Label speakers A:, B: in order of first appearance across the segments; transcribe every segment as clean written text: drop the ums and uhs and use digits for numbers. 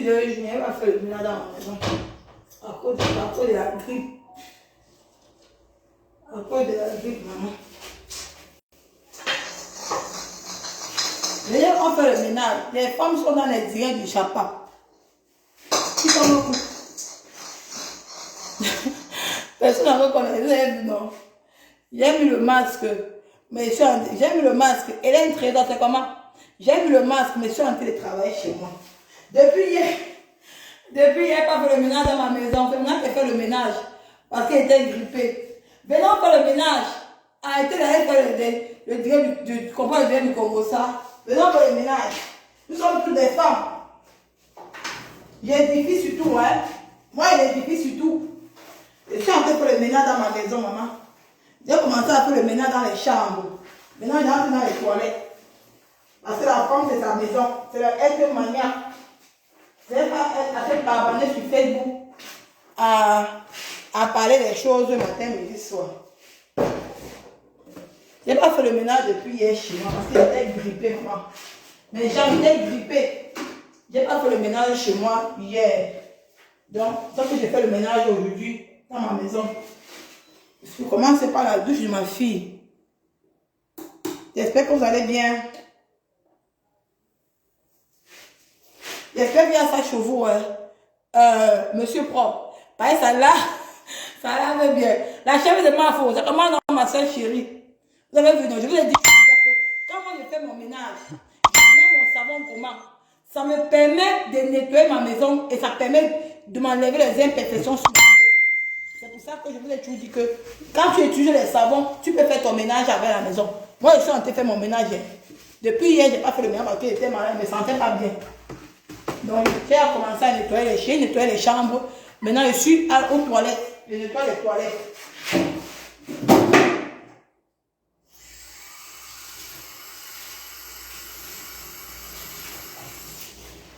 A: 2 jours, je n'ai pas fait le ménage dans ma maison. À cause de la grippe. À cause de la grippe, maman. Les gens ont fait le ménage. Les femmes sont dans les directs du chapa. Qui sont beaucoup. Personne n'a reconnu. Non. J'ai mis le masque. Mais j'ai mis le masque. Hélène Trésor, c'est comment? J'ai mis le masque, mais je suis en train de travailler chez moi. Depuis hier, pas fait le ménage dans ma maison. Maintenant, j'ai fait le ménage parce qu'elle était grippée. Maintenant, faire le ménage. A été là, elle fait le direct du Congo, ça. Maintenant, faire le ménage. Nous sommes toutes des femmes. J'édifie surtout, hein. Moi, j'édifie surtout. Je suis en train de faire le ménage dans ma maison, maman. J'ai commencé à faire le ménage dans les chambres. Maintenant, j'entre dans les toilettes. Parce que la femme, c'est sa maison. C'est leur être maniaque. C'est pas être abonné sur Facebook à parler des choses le matin, midi, soir. Je n'ai pas fait le ménage depuis hier chez moi parce que j'étais grippée, maman. Mais j'étais grippée. Je n'ai pas fait le ménage chez moi hier. Donc, ça que j'ai fait le ménage aujourd'hui dans ma maison. Je commence par la douche de ma fille. J'espère que vous allez bien. J'espère qu'il y a ça chez vous, monsieur propre. Parce que ça lave bien. La chèvre de ma faute, c'est comment dans ma soeur chérie. Vous avez vu, donc je vous ai dit que quand moi je fais mon ménage, je mets mon savon gourmand. Ça me permet de nettoyer ma maison et ça permet de m'enlever les imperfections sur ma maison. C'est pour ça que je vous ai toujours dit que quand tu utilises les savons, tu peux faire ton ménage avec la maison. Moi, je suis en train de faire mon ménage. Depuis hier, je n'ai pas fait le ménage parce que j'étais malade, je ne me sentais pas bien. Donc, j'ai commencé à nettoyer les chiens, nettoyer les chambres. Maintenant, je suis aux toilettes. Je nettoie les toilettes.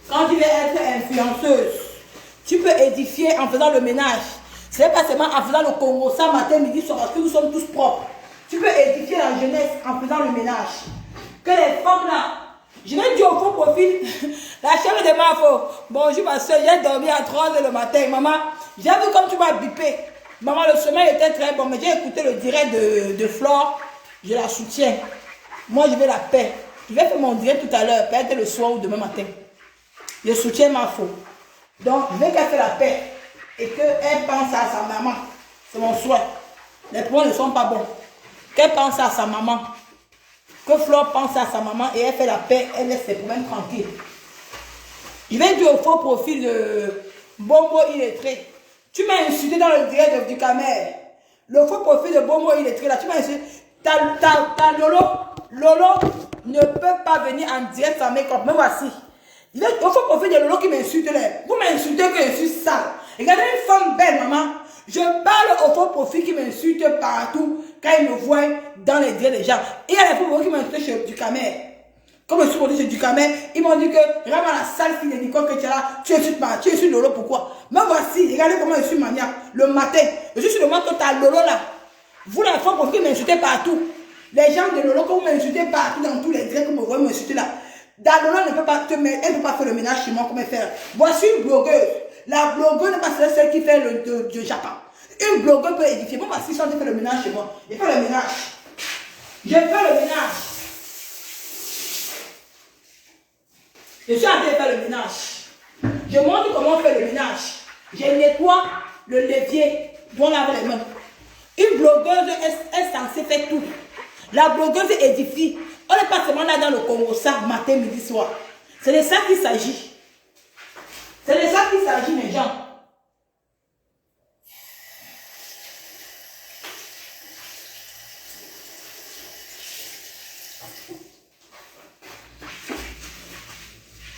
A: Quand tu veux être influenceuse, tu peux édifier en faisant le ménage. Ce n'est pas seulement en faisant le Congo, ça matin, midi, soir, parce que nous sommes tous propres. Tu peux édifier la jeunesse en faisant le ménage. Que les femmes là, je vais dire au faux profil, la chèvre de ma faute. Bonjour ma soeur, j'ai dormi à 3h le matin. Maman, j'ai vu comme tu m'as bipé. Maman, le sommeil était très bon, mais j'ai écouté le direct de Flore. Je la soutiens. Moi, je veux la paix. Je vais faire mon direct tout à l'heure, peut-être le soir ou demain matin. Je soutiens ma faute. Donc, je veux qu'elle fasse la paix et qu'elle pense à sa maman. C'est mon souhait. Les points ne sont pas bons. Qu'elle pense à sa maman. Que Flore pense à sa maman et elle fait la paix, elle laisse ses problèmes tranquilles. Je vais dire au faux profil de Bombo illettré. Tu m'as insulté dans le direct du Camer. Le faux profil de Bombo illettré, là, tu m'as insulté. Ta Lolo ne peut pas venir en direct sans make-up. Mais voici. Il est au faux profil de Lolo qui m'insulte là. Vous m'insultez que je suis sale. Regardez une femme belle, maman. Je parle au faux profil qui m'insulte partout quand ils me voient dans les directs des gens. Et il y a les faux profils qui m'insultent chez Ducamer. Comme je suis monté chez Ducamer, ils m'ont dit que vraiment la sale fille de Nicole que tu es là, tu insultes pas, tu insultes Lolo, pourquoi? Mais voici, regardez comment je suis maniaque. Le matin, je suis sur le moment que tu as Lolo là. Vous les faux profils qui m'insultez partout. Les gens de Lolo, que vous m'insultez partout dans tous les directs que vous voyez m'insulter là. Lolo ne peut pas te mettre, elle ne peut pas faire le ménage chez moi comme elle fait. Voici une blogueuse. La blogueuse n'est pas celle qui fait le Japon. Une blogueuse peut édifier. Moi, si je suis en train de faire le ménage chez moi, je fais le ménage. Je fais le ménage. Je suis en train de faire le ménage. Je montre comment on fait le ménage. Je nettoie le levier. On lave les mains. Une blogueuse est censée faire tout. La blogueuse édifie. On n'est pas seulement là dans le Congo, ça, matin, midi, soir. C'est de ça qu'il s'agit. C'est de ça qu'il s'agit, les gens.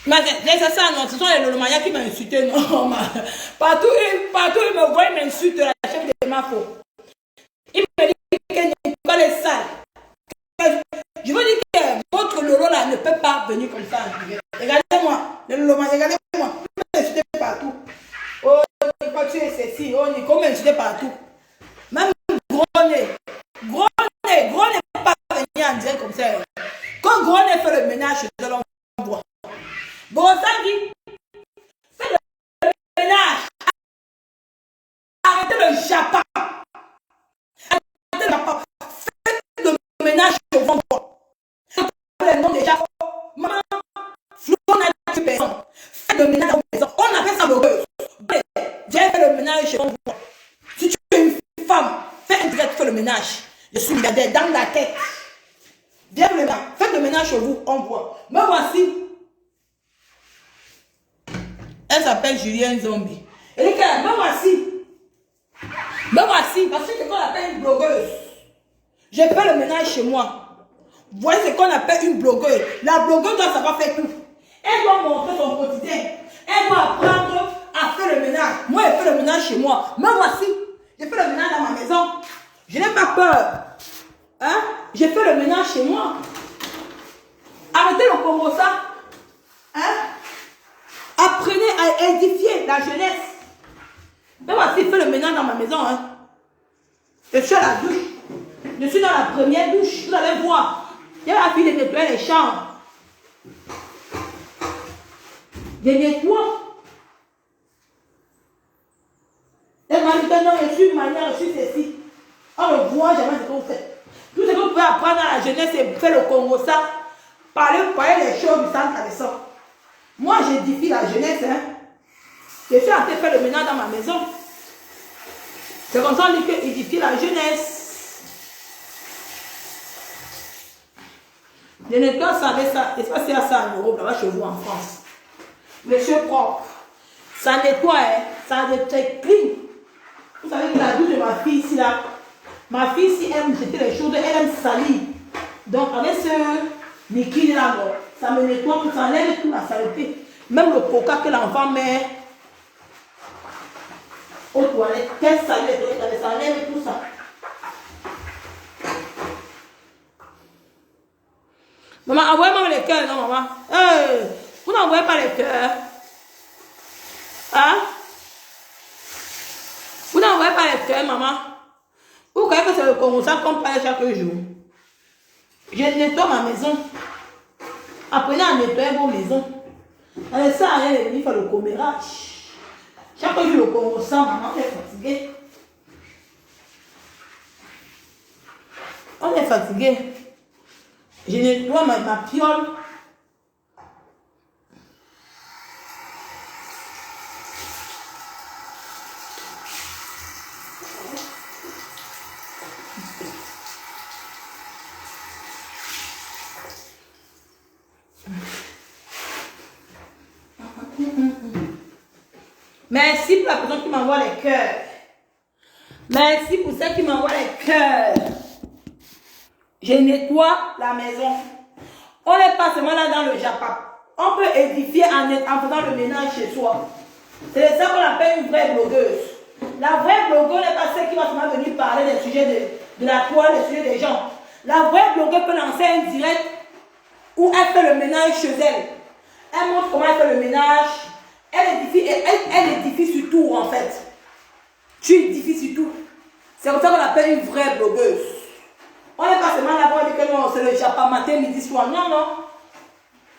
A: Mais c'est ça, non, ce sont les Lolomaya qui m'ont insulté, non. Partout, ils me voient, ils m'insultent, la chef de ma faute. Il me dit que est sale. Je veux dire que votre Lolo là ne peut pas venir comme ça. Regardez-moi, le Lolomaya, regardez-moi. Vous m'insultez partout. Oh, Nico, tu es ceci. Oh, Nico, m'insultez partout. Même gros nez ne peut pas venir en direct comme ça. Quand gros nez fait le ménage, je l'envoie. Bon, ça dit, fais chez moi. Si tu es une femme, fais un direct, fais le ménage. Je suis milliardaire dans la tête. Viens le ménage, faites le ménage chez vous, on voit. Me voici. Elle s'appelle Julienne Zombie. Elle dit que me voici. Me voici, parce que c'est ce qu'on appelle une blogueuse. J'ai fait le ménage chez moi. Vous voyez ce qu'on appelle une blogueuse. La blogueuse doit savoir faire tout. Elle doit montrer son quotidien. Elle doit apprendre à faire le ménage. Moi, j'ai fait le ménage chez moi. Me voici. J'ai fait le ménage dans ma maison. Je n'ai pas peur. Hein? J'ai fait le ménage chez moi. Arrêtez le Congo ça. Hein? Apprenez à édifier la jeunesse. Me voici, fait le ménage dans ma maison. Hein? Je suis à la douche. Je suis dans la première douche. Vous allez voir. Il y a la fille de nettoyer les chambres. Je nettoie. Elle m'a dit que non, je suis manière, je suis ceci. On ne voit jamais ce que vous faites. Tout ce que vous pouvez apprendre à la jeunesse, c'est faire le Congo ça. Parler les choses du centre à l'essor. Moi, j'édifie la jeunesse. Hein. Je suis en train de faire le ménage dans ma maison. C'est comme ça qu'on dit que édifier la jeunesse. Je nettoie ça avec ça. Et ça, c'est à ça en Europe, là-bas chez vous en France. Monsieur propre. Ça nettoie, hein. Ça nettoie clean. Vous savez que la douche de ma fille ici, là. Ma fille, si elle aime jeter les choses, elle aime salir. Donc, avec ce liquide là, ça me nettoie, ça enlève toute la saleté. Même le coca que l'enfant met aux toilettes, qu'elle salit les toilettes, ça enlève tout ça. Maman, envoyez-moi les cœurs, non, maman? Vous n'envoyez pas les cœurs. Hein? Vous n'envoyez pas les cœurs, maman? Vous croyez que c'est le Congo ça qu'on parle chaque jour? Je nettoie ma maison. Apprenez à nettoyer vos maisons. Ça ne sert à rien de venir faire le commérage. Chaque jour, le Congo ça, maman, on est fatigué. On est fatigué. Je nettoie ma piole. Merci pour la personne qui m'envoie les cœurs. Merci pour celle qui m'envoie les cœurs. Je nettoie la maison. On n'est pas seulement là dans le Japon. On peut édifier en faisant le ménage chez soi. C'est ça qu'on appelle une vraie blogueuse. La vraie blogueuse n'est pas celle qui va seulement venir parler des sujets de la toile, des sujets des gens. La vraie blogueuse peut lancer un direct où elle fait le ménage chez elle. Elle montre comment elle fait le ménage. Elle édifie sur tout en fait. Tu édifies sur tout. C'est comme ça qu'on appelle une vraie blogueuse. On n'est pas seulement là pour dire que non, c'est le Japon matin, midi, soir. Non, non.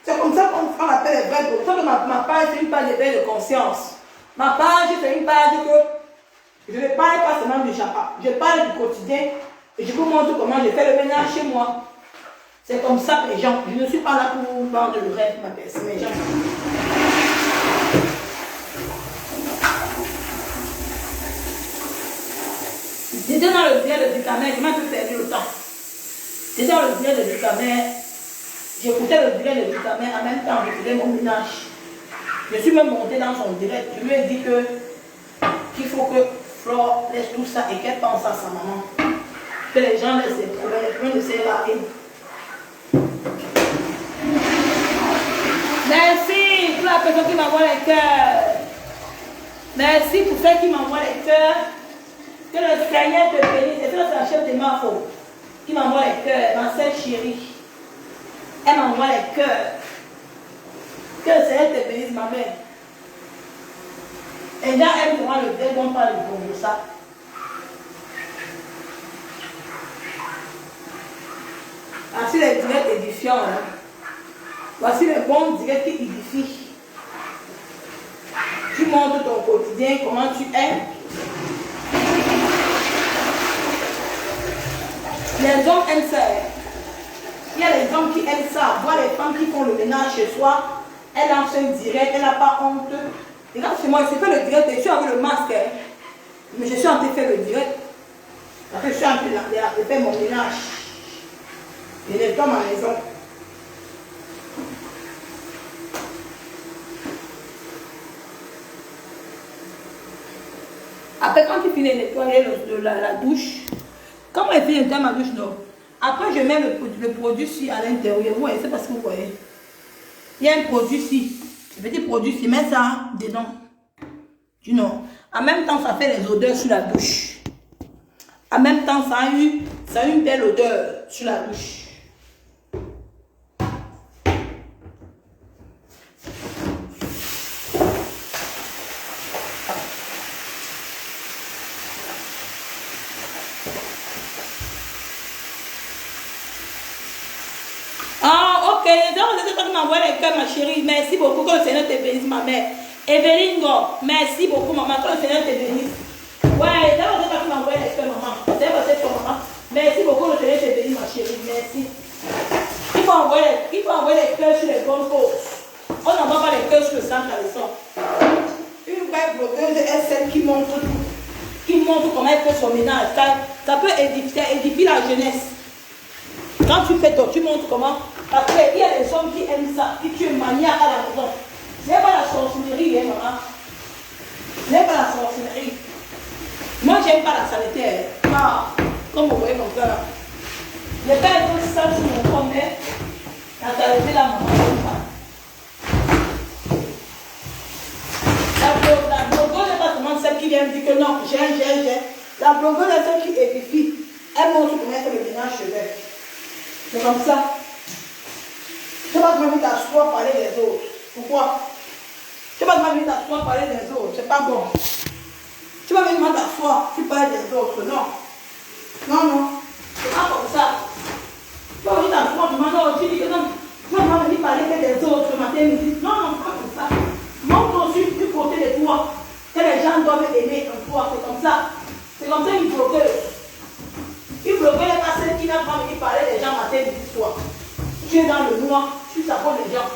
A: C'est comme ça qu'on appelle les vraies blogueuses. C'est pour ça que ma page, c'est une page d'éveil de conscience. Ma page, c'est une page que je ne parle pas seulement du Japon. Je parle du quotidien et je vous montre comment je fais le ménage chez moi. C'est comme ça que les gens. Je ne suis pas là pour vous vendre le rêve, ma personne. Les gens. J'étais dans le dîner de Ducamer, je m'ai tout perdu le temps. J'étais dans le dîner de Ducamer, j'écoutais le dîner de Ducamer, en même temps je faisais mon ménage. Je suis même montée dans son direct, je lui ai dit qu'il faut que Flore laisse tout ça et qu'elle pense à sa maman. Que les gens laissent les problèmes ne servent à rien. Merci pour la personne qui m'envoie les cœurs. Merci pour celle qui m'envoie les cœurs. Que le Seigneur te bénisse. Et que c'est la chef de Marfo qui m'envoie les cœurs. Ma soeur chérie. Elle m'envoie les cœurs. Que le Seigneur te bénisse, ma mère. Et là, elle me voit le verre dont parle de ça. Voici les directs édifiants. Hein. Voici les bons directs qui édifient. Tu montres ton quotidien, comment tu es. Les hommes aiment ça. Il y a les hommes qui aiment ça. Voir les femmes qui font le ménage chez soi. Elle lance un direct, elle n'a pas honte. Regarde chez moi, je fais le direct et je suis avec le masque. Mais je suis en train de faire le direct. Parce que je suis en train de faire mon ménage. Je nettoie ma maison. Après, quand tu finis de nettoyer la douche, quand on finit de nettoyer ma douche, non. Après, je mets le produit ici à l'intérieur. Vous voyez, c'est parce que vous voyez. Il y a un produit ici. Le petit produit ici, mets ça dedans. Tu know. En même temps, ça fait les odeurs sur la douche. En même temps, ça a une belle odeur sur la douche. Ah, ok. Donc, tu m'envoies les cœurs, ma chérie. Merci beaucoup. Que le Seigneur te bénisse, ma mère. Evelyne Go, merci beaucoup, maman. Que le Seigneur te bénisse. Ouais, d'abord, tu m'envoies les cœurs, maman. C'est votre ton maman. Merci beaucoup, le Seigneur te bénisse, ma chérie. Merci. Il faut envoyer les cœurs sur les bonnes causes. On n'envoie pas les cœurs sur le centre à leçon. Une vraie blogueuse est celle qui montre tout. Qui montre comment elle fait son ménage. Ça peut édifier la jeunesse. Quand tu fais toi, tu montres comment. Parce qu'il y a des hommes qui aiment ça, qui tuent maniaque à la maison. Ce n'est pas la sorcellerie, hein, maman. Ce n'est pas la sorcellerie. Moi, j'aime pas la saleté. Ah, comme vous voyez mon cœur. Je n'ai pas un peu sale sur mon corps, mais la saleté, là, maman, j'aime pas. La blogueuse n'est pas seulement celle qui vient dire que non, j'ai. La blogueuse est celle qui édifie. Elle montre comment elle fait le ménage chez elle. C'est comme ça. Tu vas te mettre à soi parler des autres. Pourquoi? Tu vas te mettre à soi parler des autres. C'est pas bon. Tu vas venir à soi, tu parles des autres. Non. Non. C'est pas comme ça. Tu vas venir à soi, tu dis que non. Tu vas venir parler des autres le matin, midi. Non, pas comme ça. Montre aussi du côté de toi que les gens doivent aimer en toi. C'est comme ça. C'est comme ça une blogueuse. Une blogueuse n'est pas celle qui n'a pas venir parler des gens matin, midi, soir. Tu es dans le noir, tu t'abonnes les gens.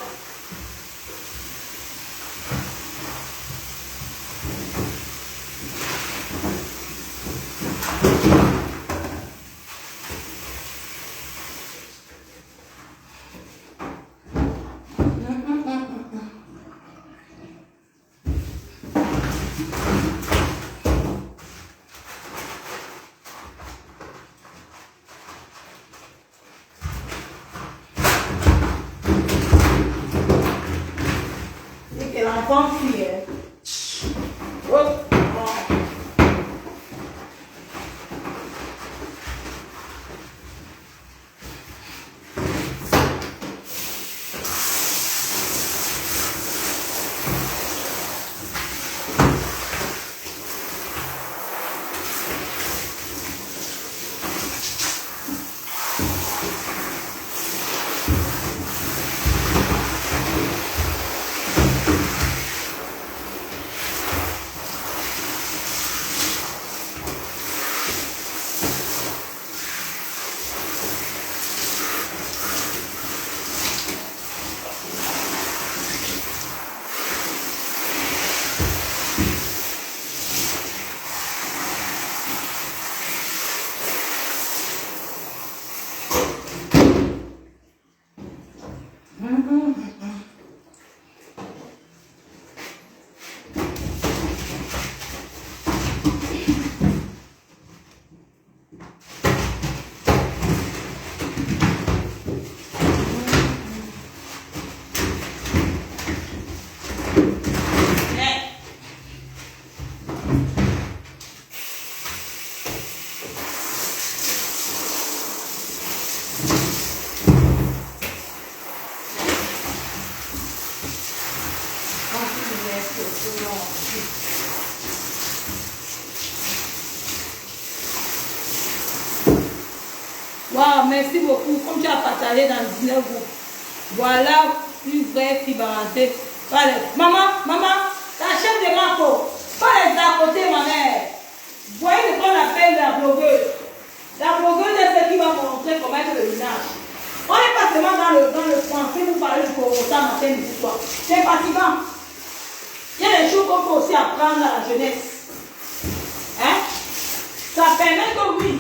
A: L'enfant fille. Oh. Wow, merci beaucoup. Comme tu as partagé dans 19 groupes. Voilà une vraie fibrantée. Voilà. Maman, la chef de Marco. Pas les à côté, ma mère. Vous voyez ce qu'on appelle la blogueuse. La blogueuse est celle qui va montrer comment être le ménage. On n'est pas seulement dans le français, vous parlez du Corossa matin, midi, soir. C'est fatigant. Il y a des choses qu'on peut aussi apprendre à la jeunesse. Hein? permet que oui.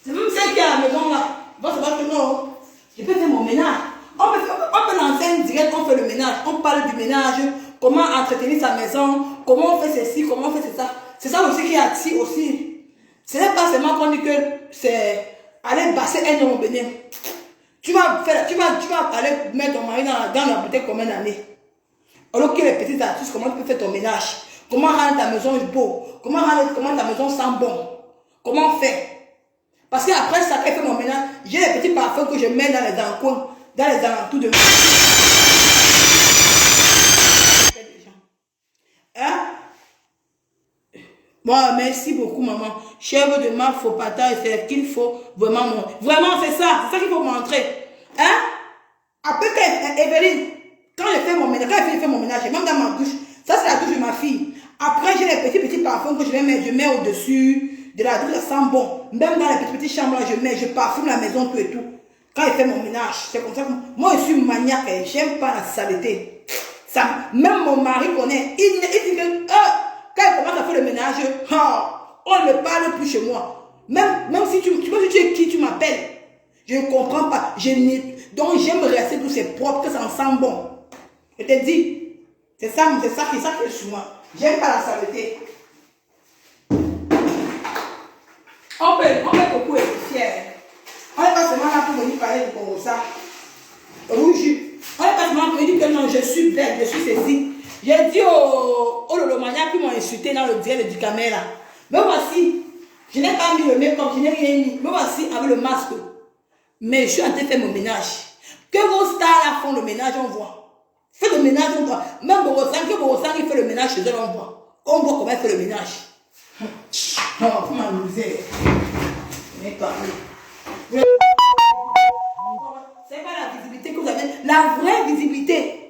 A: C'est même celle qui est à la maison là. Bon, c'est pas que non. Je peux faire mon ménage. On peut lancer une direct, on fait le ménage. On parle du ménage, comment entretenir sa maison, comment on fait ceci, comment on fait ça. C'est ça aussi qui attire aussi. Ce n'est pas seulement qu'on dit que c'est aller passer un an au Bénin. Tu vas aller mettre ton mari dans la bouteille combien d'années? Alors que les petits artistes, comment tu peux faire ton ménage? Comment rendre ta maison beau? Comment ta maison sent bon? Comment faire? Parce qu'après ça, quand je fais mon ménage, j'ai les petits parfums que je mets dans les encoins, dans les alentours de hein? Bon, merci beaucoup, maman. Chèvre de ma faut pas taille, c'est qu'il faut vraiment montrer. Vraiment, c'est ça qu'il faut montrer. Hein? Après, Evelyne, quand je fais mon ménage, même dans ma douche, ça c'est la douche de ma fille. Après, j'ai les petits parfums que je mets au-dessus de la douche, ça sent bon. Même dans les petites chambres, là, je parfume la maison, tout et tout. Quand je fais mon ménage, c'est comme ça que moi, je suis maniaque, j'aime pas la saleté. Ça, même mon mari connaît, il dit que, quand il commence à faire le ménage, on ne parle plus chez moi. Même si tu es qui, tu m'appelles. Je ne comprends pas. Donc j'aime rester tout c'est propre, que ça sent bon. Je te dis, c'est ça qui est sur moi. J'aime pas la saleté. On peut beaucoup être fier. On n'est pas seulement là pour venir parler de Congossa. Rouge. On n'est pas seulement pour dire que non, je suis bête, je suis ceci. J'ai dit au Lolomania qui m'ont insulté dans le duel du caméra. Mais voici, je n'ai pas mis le make-up, je n'ai rien mis. Mais voici avec le masque. Mais je suis en train de faire mon ménage. Que vos stars là font le ménage, on voit. Faites le ménage, on voit. Même Borosang, que Borosang il fait le ménage chez eux, on voit. On voit comment il fait le ménage. Non, faut m'amuser. Mais pas. C'est pas la visibilité que vous avez. La vraie visibilité.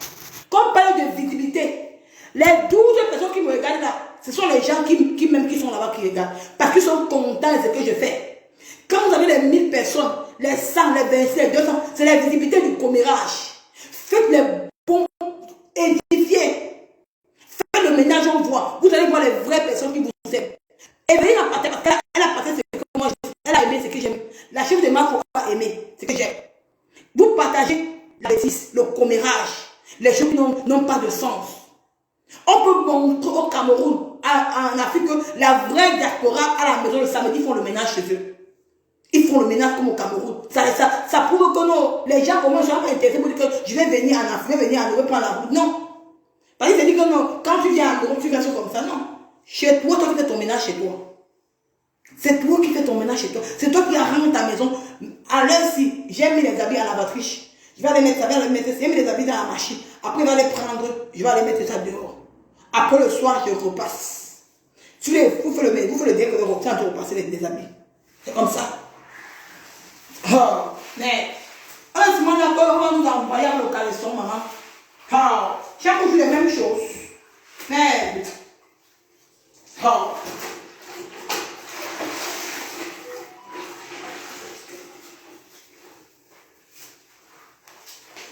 A: Quand on parle de visibilité, les 12 personnes qui me regardent là, ce sont les gens qui sont là-bas qui regardent. Parce qu'ils sont contents de ce que je fais. Quand vous avez les 1000 personnes, les 100, les 20, les 200, c'est la visibilité du commérage. Faites les bons, édifiez. Faites le ménage, on voit. Vous allez voir les vraies personnes qui vous aiment. Et venez la partager parce qu'elle a partagé ce que moi j'aime. Elle a aimé ce que j'aime. La chef de ma faut pas aimer ce que j'aime. Vous partagez la bêtise, le commérage, les choses qui n'ont pas de sens. On peut montrer au Cameroun, en Afrique, que la vraie diaspora à la maison le samedi font le ménage chez eux. Ils font le ménage comme au Cameroun. Ça prouve que non, les gens commencent à m'intéresser pour dire que je vais venir en Afrique, je vais venir en Europe prendre la route. Non. Parce qu'ils se disent que non, quand tu viens en Europe, tu viens comme ça. Non. Chez toi, toi qui fais ton ménage chez toi. C'est toi qui fais ton ménage chez toi. C'est toi qui arranges ta maison. À l'heure si j'ai mis les habits à la lavatrice, je vais aller mettre ça, j'ai mis les habits dans la machine. Après, je vais les prendre, je vais aller mettre ça dehors. Après le soir, je repasse. Vous faites le dire que vous repassez les habits. C'est comme ça. Oh, mais, un moment d'accord, on va nous envoyer le caleçon, maman. Oh, chaque jour les mêmes choses. Mais, oh.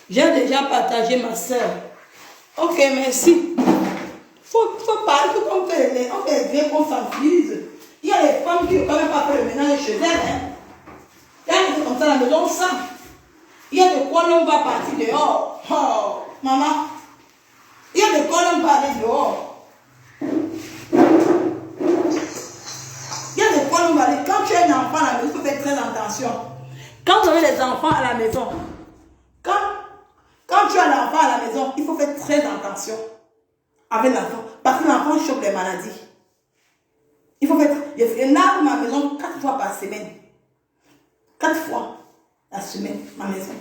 A: J'ai déjà partagé ma soeur. Ok, merci. Faut parler, faut qu'on fait bien qu'on sensibilise. Il y a les femmes qui ne peuvent même pas faire le ménage chez elles. Hein. Il y a des choses comme ça à la maison, ça. Il y a de quoi l'on va partir dehors. Oh, maman. Il y a de quoi l'on va aller dehors. Il y a de quoi l'on va aller. Quand tu as un enfant à la maison, il faut faire très attention. Quand vous avez des enfants à la maison, quand tu as l'enfant à la maison, il faut faire très attention avec l'enfant. Parce que l'enfant chope les maladies. Il faut faire. Je lave ma maison 4 fois par semaine. 4 fois la semaine, ma maison.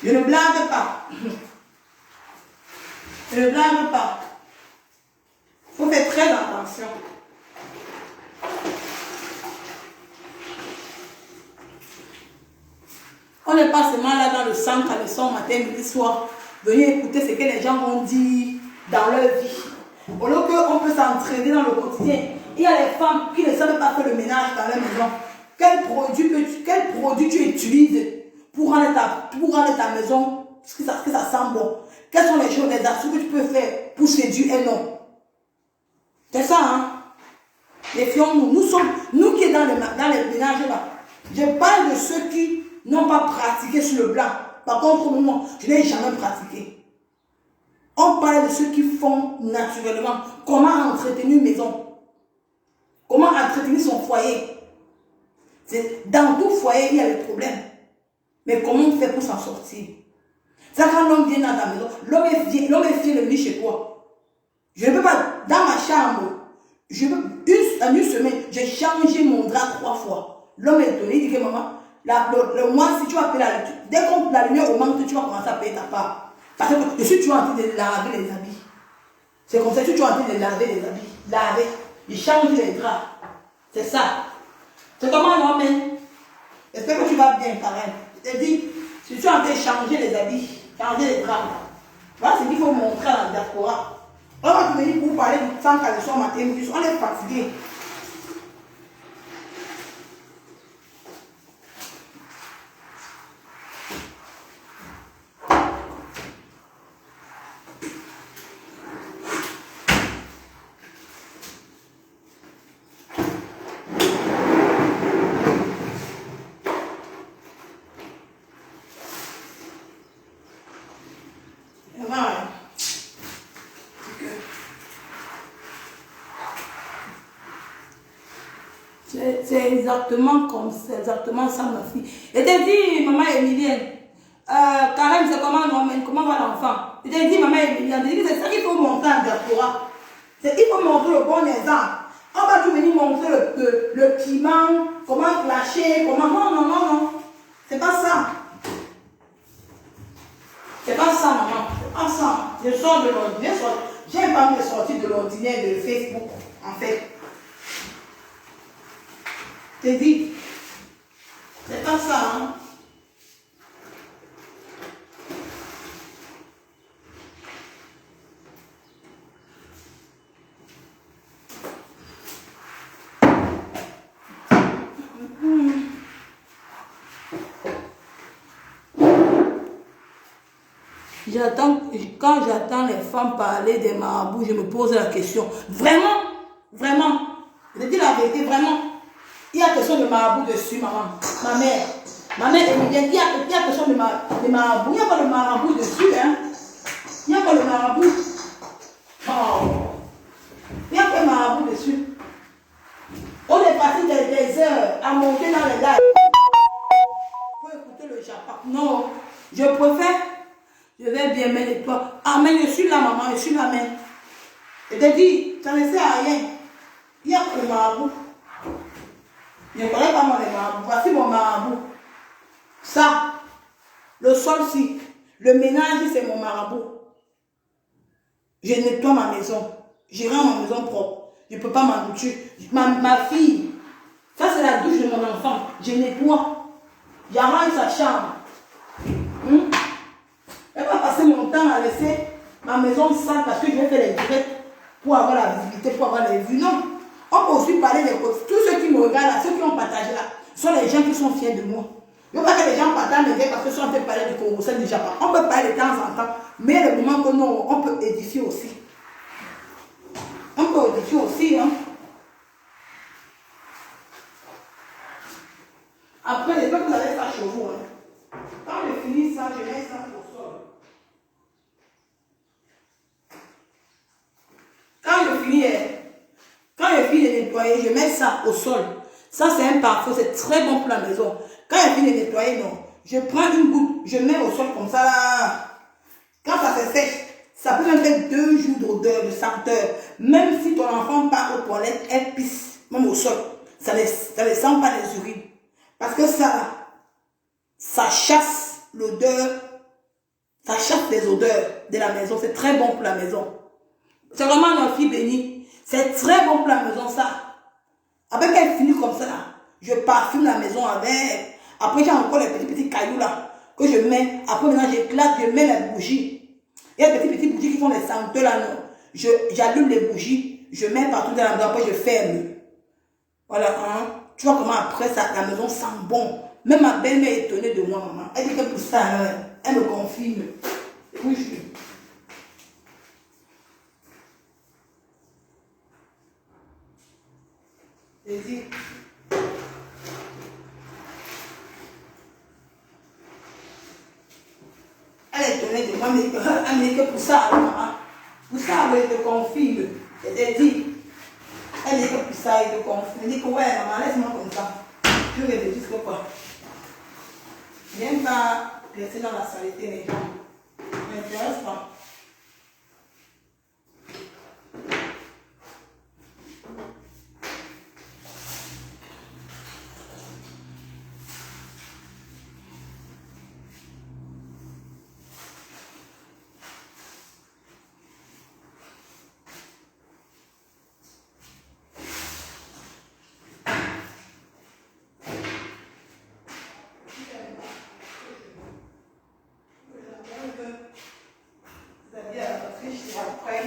A: Je ne blâme pas. Je ne blâme pas. Il faut faire très attention. On n'est pas seulement là dans le sang, caleçon, matin, midi, soir. Venez écouter ce que les gens ont dit dans leur vie. Au lieu qu'on peut s'entraîner dans le quotidien, il y a les femmes qui ne savent pas faire le ménage dans leur maison. Quel produit tu utilises pour rendre ta maison que ça sent bon? Quelles sont les choses, les actions que tu peux faire pour séduire un homme? C'est ça, hein? Défions-nous. Nous qui sommes dans les ménages là. Je parle de ceux qui n'ont pas pratiqué sur le blanc. Par contre, moi, je n'ai jamais pratiqué. On parle de ceux qui font naturellement. Comment entretenir une maison. Comment entretenir son foyer. Dans tout foyer, il y a des problèmes. Mais comment on fait pour s'en sortir? Ça, quand l'homme vient dans ta maison, l'homme est fier de venir chez toi. Je ne peux pas, dans ma chambre, en une semaine, j'ai changé mon drap 3 fois. L'homme est donné, il dit que maman, le mois, si tu vas payer dès qu'on la lumière augmente, tu vas commencer à payer ta part. Parce que je suis toujours en train de laver les habits. C'est comme ça que tu es en train de laver les habits. Laver. Il change les draps. C'est ça. C'est comment l'homme est. J'espère que tu vas bien, Karen. Je te dis, si tu es en train de changer les habits, changer les draps, voilà ce qu'il faut montrer à la diaspora. On va venir pour parler de sans caleçon matin, on est fatigué. C'est exactement comme ça, exactement ça, ma fille. Et t'ai dit, maman Emilienne, Karen, c'est comment va l'enfant? Et t'ai dit, maman Emilienne, c'est ça qu'il faut montrer en diaspora. Il faut montrer le bon exemple. On va tout venir montrer le climat, comment clasher, comment. Non. C'est pas ça. C'est pas ça, maman. C'est pas ça. Je sors de l'ordinaire. J'aime pas me sortir de l'ordinaire de Facebook, en fait. T'es dit, c'est pas ça, hein. Quand j'attends les femmes parler des marabouts, je me pose la question, vraiment, je dis la vérité, vraiment. Il y a question de marabout dessus, maman. Ma mère Emilienne, il y a question de marabout. Il n'y a pas de marabout dessus, hein. Il n'y a pas de marabout. Oh. Il n'y a pas de marabout dessus. On est passé des heures à monter dans les lives pour écouter le Japon. Non, je préfère. Je vais bien mettre toi. Amen, je suis là, maman, je suis là, main. Je te dis, ça ne sert à rien. Il y a pas de marabout. Je ne connais pas mon marabout. Voici mon marabout. Ça, le sol-ci, le ménage, c'est mon marabout. Je nettoie ma maison. Je rends ma maison propre. Je ne peux pas m'en douter. Ma fille, ça c'est la douche de mon enfant. Je nettoie. J'arrange sa chambre. Je ne vais pas passer mon temps à laisser ma maison sale parce que je vais faire les directs pour avoir la visibilité, pour avoir les vues. Non. On peut aussi parler des causes. Tous ceux qui me regardent là, ceux qui ont partagé là, sont les gens qui sont fiers de moi. Je ne veux pas que les gens partagent mes gars parce que si on peut parler du Congo, c'est déjà pas. On peut parler de temps en temps, mais le moment que non, on peut édifier aussi. On peut édifier aussi, hein. Après, j'espère que vous allez faire chez vous, hein. Quand je finis ça, je mets ça au sol. Quand je finis de nettoyer, je mets ça au sol. Ça, c'est un parfum, c'est très bon pour la maison. Quand je finis de nettoyer, non, je prends une goutte, je mets au sol comme ça là. Quand ça se sèche, ça peut même faire 2 jours d'odeur, de senteur. Même si ton enfant part aux toilettes, elle pisse, même au sol. Ça ne sent pas les urines. Parce que ça chasse l'odeur, ça chasse les odeurs de la maison. C'est très bon pour la maison. C'est vraiment ma fille bénie. C'est très bon pour la maison, ça. Après qu'elle finit comme ça, là, je parfume la maison avec. Après, j'ai encore les petits cailloux là que je mets. Après, maintenant, j'éclate, je mets les bougies. Il y a des petits bougies qui font les senteurs là, non. J'allume les bougies, je mets partout dans la maison, après je ferme. Voilà, hein. Tu vois comment après, ça, la maison sent bon. Même ma belle-mère est étonnée de moi, maman. Elle dit que pour ça, elle me confirme. Oui, je suis. J'ai dit. Elle est étonnée de moi, mais elle me dit que pour ça, maman. Pour ça, elle te confirme. J'ai dit. Elle me dit que pour ça, elle te confirme. Elle me dit que ouais, maman, laisse-moi comme ça. Je réfléchis que quoi. Viens pas rester dans la saleté, les gens. Ça m'intéresse pas. Après.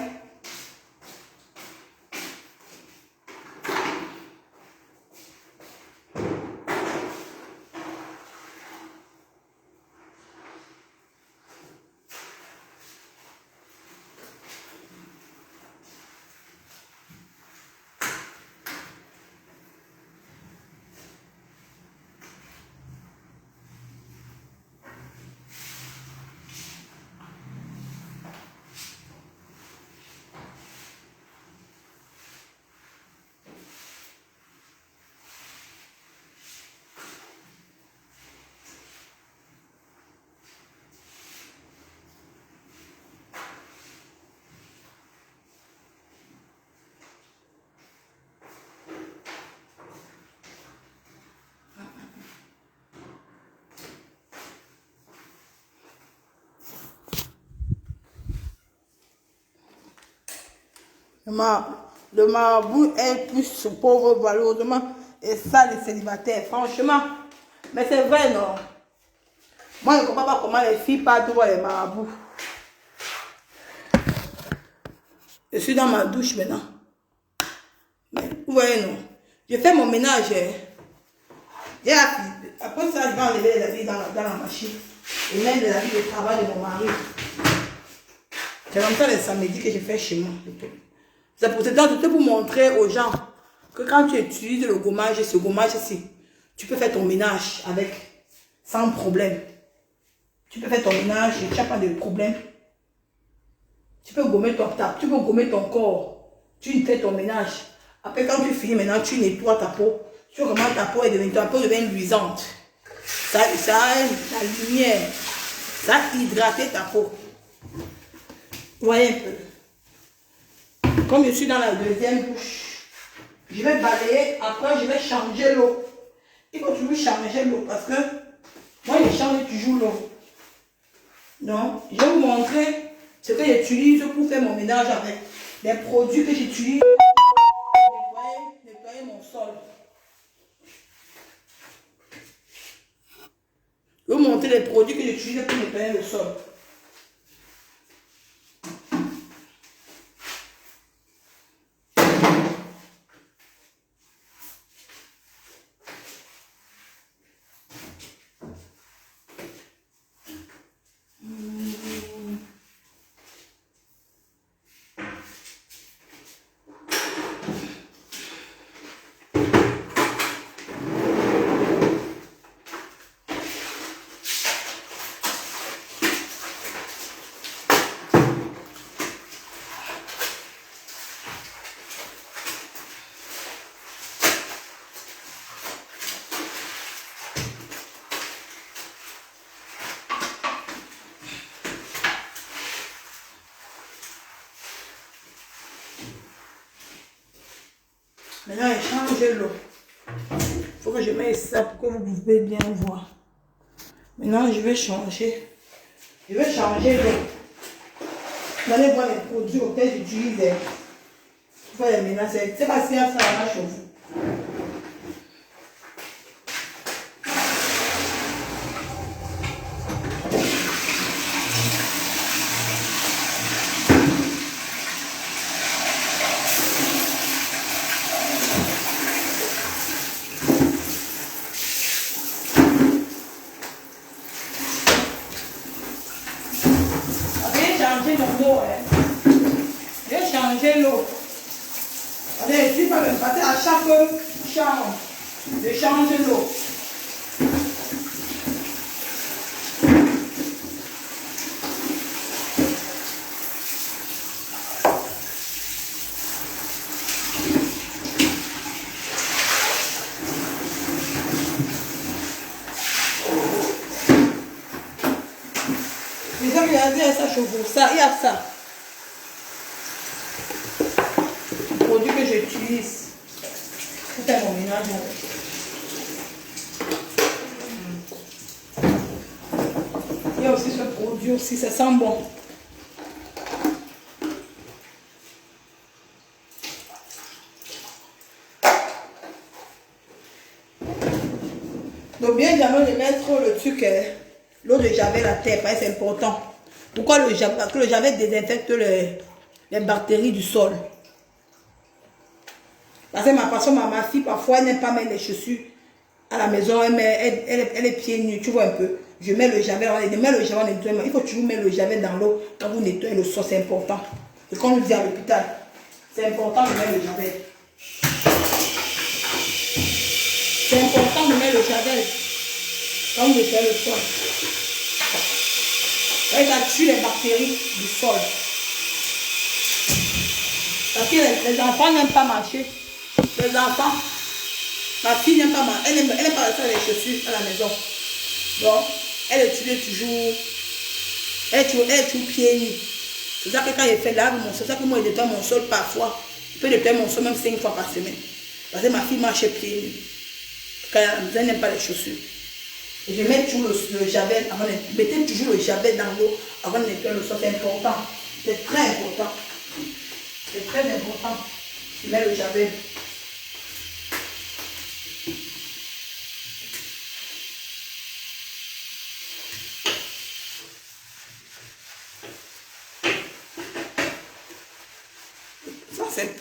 A: Le marabout est plus pauvre malheureusement et ça les célibataires, franchement. Mais c'est vrai, non? Moi, je ne comprends pas comment les filles partent voir les marabouts. Je suis dans ma douche maintenant. Mais, vous voyez, non? Je fais mon ménage. Après ça, je vais enlever les habits dans la machine et mettre les habits de travail de mon mari. C'est comme ça les samedis que je fais chez moi. C'est pour vous montrer aux gens que quand tu utilises le gommage, ce gommage-ci, tu peux faire ton ménage avec, sans problème. Tu peux faire ton ménage et tu n'as pas de problème. Tu peux gommer ton tap, tu peux gommer ton corps. Tu fais ton ménage. Après, quand tu finis, maintenant, tu nettoies ta peau. Tu vois comment ta peau devient luisante. Ça a la lumière. Ça a hydraté ta peau. Vous voyez un peu. Comme je suis dans la deuxième douche, je vais balayer, après je vais changer l'eau. Il faut toujours changer l'eau parce que moi je change toujours l'eau. Donc, je vais vous montrer ce que j'utilise pour faire mon ménage avec les produits que j'utilise pour nettoyer mon sol. Je vais vous montrer les produits que j'utilise pour nettoyer le sol. Maintenant, je change l'eau. Il faut que je mette ça pour que vous pouvez bien voir. Maintenant, je vais changer. Je vais changer l'eau. Vous allez voir les produits auxquels j'utilise. Pour les ménages. C'est pas si ça va chez vous. Je vais changer l'eau. Allez, tu vas me passer à chaque Je change l'eau. Les hommes, il y a ça chauffe. Ça, il y a ça. Le produit que j'utilise. C'est mon ménage. Il y a aussi ce produit aussi, ça sent bon. Donc bien évidemment de mettre le truc, l'eau de javel à terre, c'est important. Pourquoi le javel? Parce que le javel désinfecte les bactéries du sol. Parce que ma fille, parfois, elle n'aime pas mettre les chaussures à la maison, elle est pieds nus, tu vois un peu. Je mets le javel, il faut toujours mettre le javel dans l'eau quand vous nettoyez le sol, c'est important. Et comme on dit à l'hôpital, c'est important de mettre le javel. C'est important de mettre le javel quand vous nettoyez le sol. Et ça tue les bactéries du sol. Parce que les enfants n'aiment pas marcher. Les enfants, ma fille n'aime pas marcher. Elle n'aime pas rester les chaussures à la maison. Donc, elle utilise toujours. Elle est toujours pieds nus. C'est ça que quand il fait lave, c'est ça que moi je nettoie mon sol parfois. Je peux nettoyer mon sol même 5 fois par semaine. Parce que ma fille marche pieds nus. Quand elle n'aime pas les chaussures. Et je mets toujours le javel avant de mettez toujours le javel dans l'eau avant de nettoyer le sol. C'est important. C'est très important. C'est très important. Je mets le javel.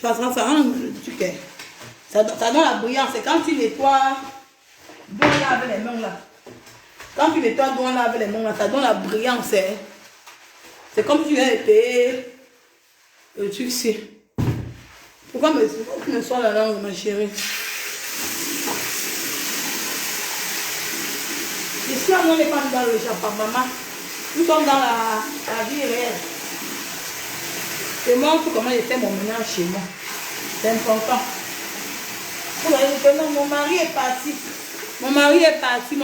A: Ça rend le truc. Ça donne la brillance. C'est quand tu nettoies, dois laver les mains là. Quand tu nettoies, dois laver les mains là, ça donne la brillance. C'est comme tu viens de payer le truc ici. Pourquoi tu me sois la langue, ma chérie? Ici, on n'est pas dans le Japon, maman. Nous sommes dans la vie réelle. Je montre comment j'ai fait mon ménage chez moi. C'est important. Vous voyez que non, mon mari est parti. Mon mari est parti.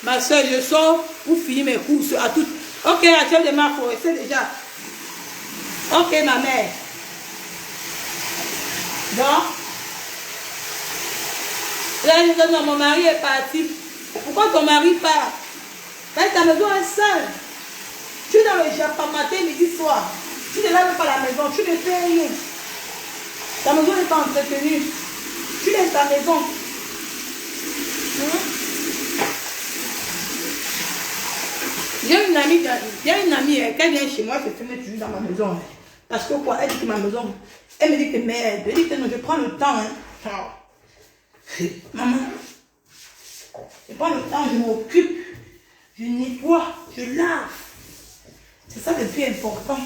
A: Ma soeur, je sors pour finir mes courses à tout. Ok, la chef de ma forêt, c'est déjà. Ok, ma mère. Donc, là, je dis non, mon mari est parti. Pourquoi ton mari part? Parce que ta maison est sale. Tu es dans le Japon matin, midi, soir. Tu ne laves pas la maison, tu ne fais rien. Ta maison n'est pas entretenue. Tu laisses ta maison. J'ai une amie, quand elle vient chez moi, elle se met toujours dans ma maison. Parce que quoi? Elle dit que ma maison, elle me dit que merde. Elle dit que non, je prends le temps. Maman, je prends le temps, je m'occupe. Je nettoie, je lave. C'est ça le plus important.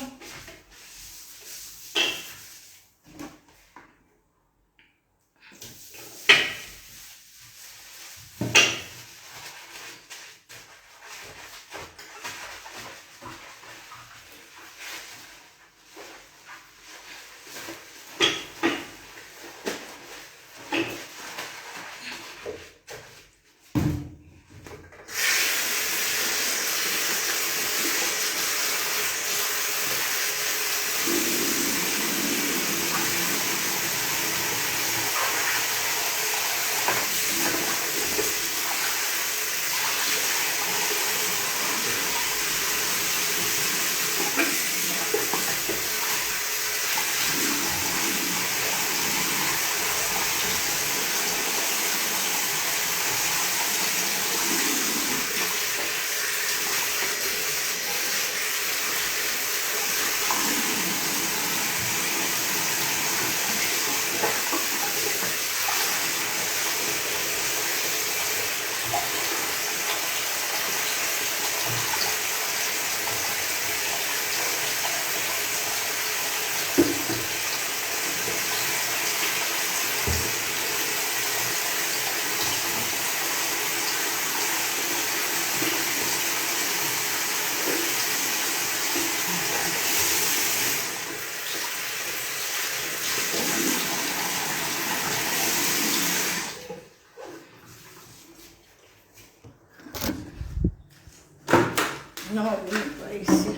A: On va venir ici.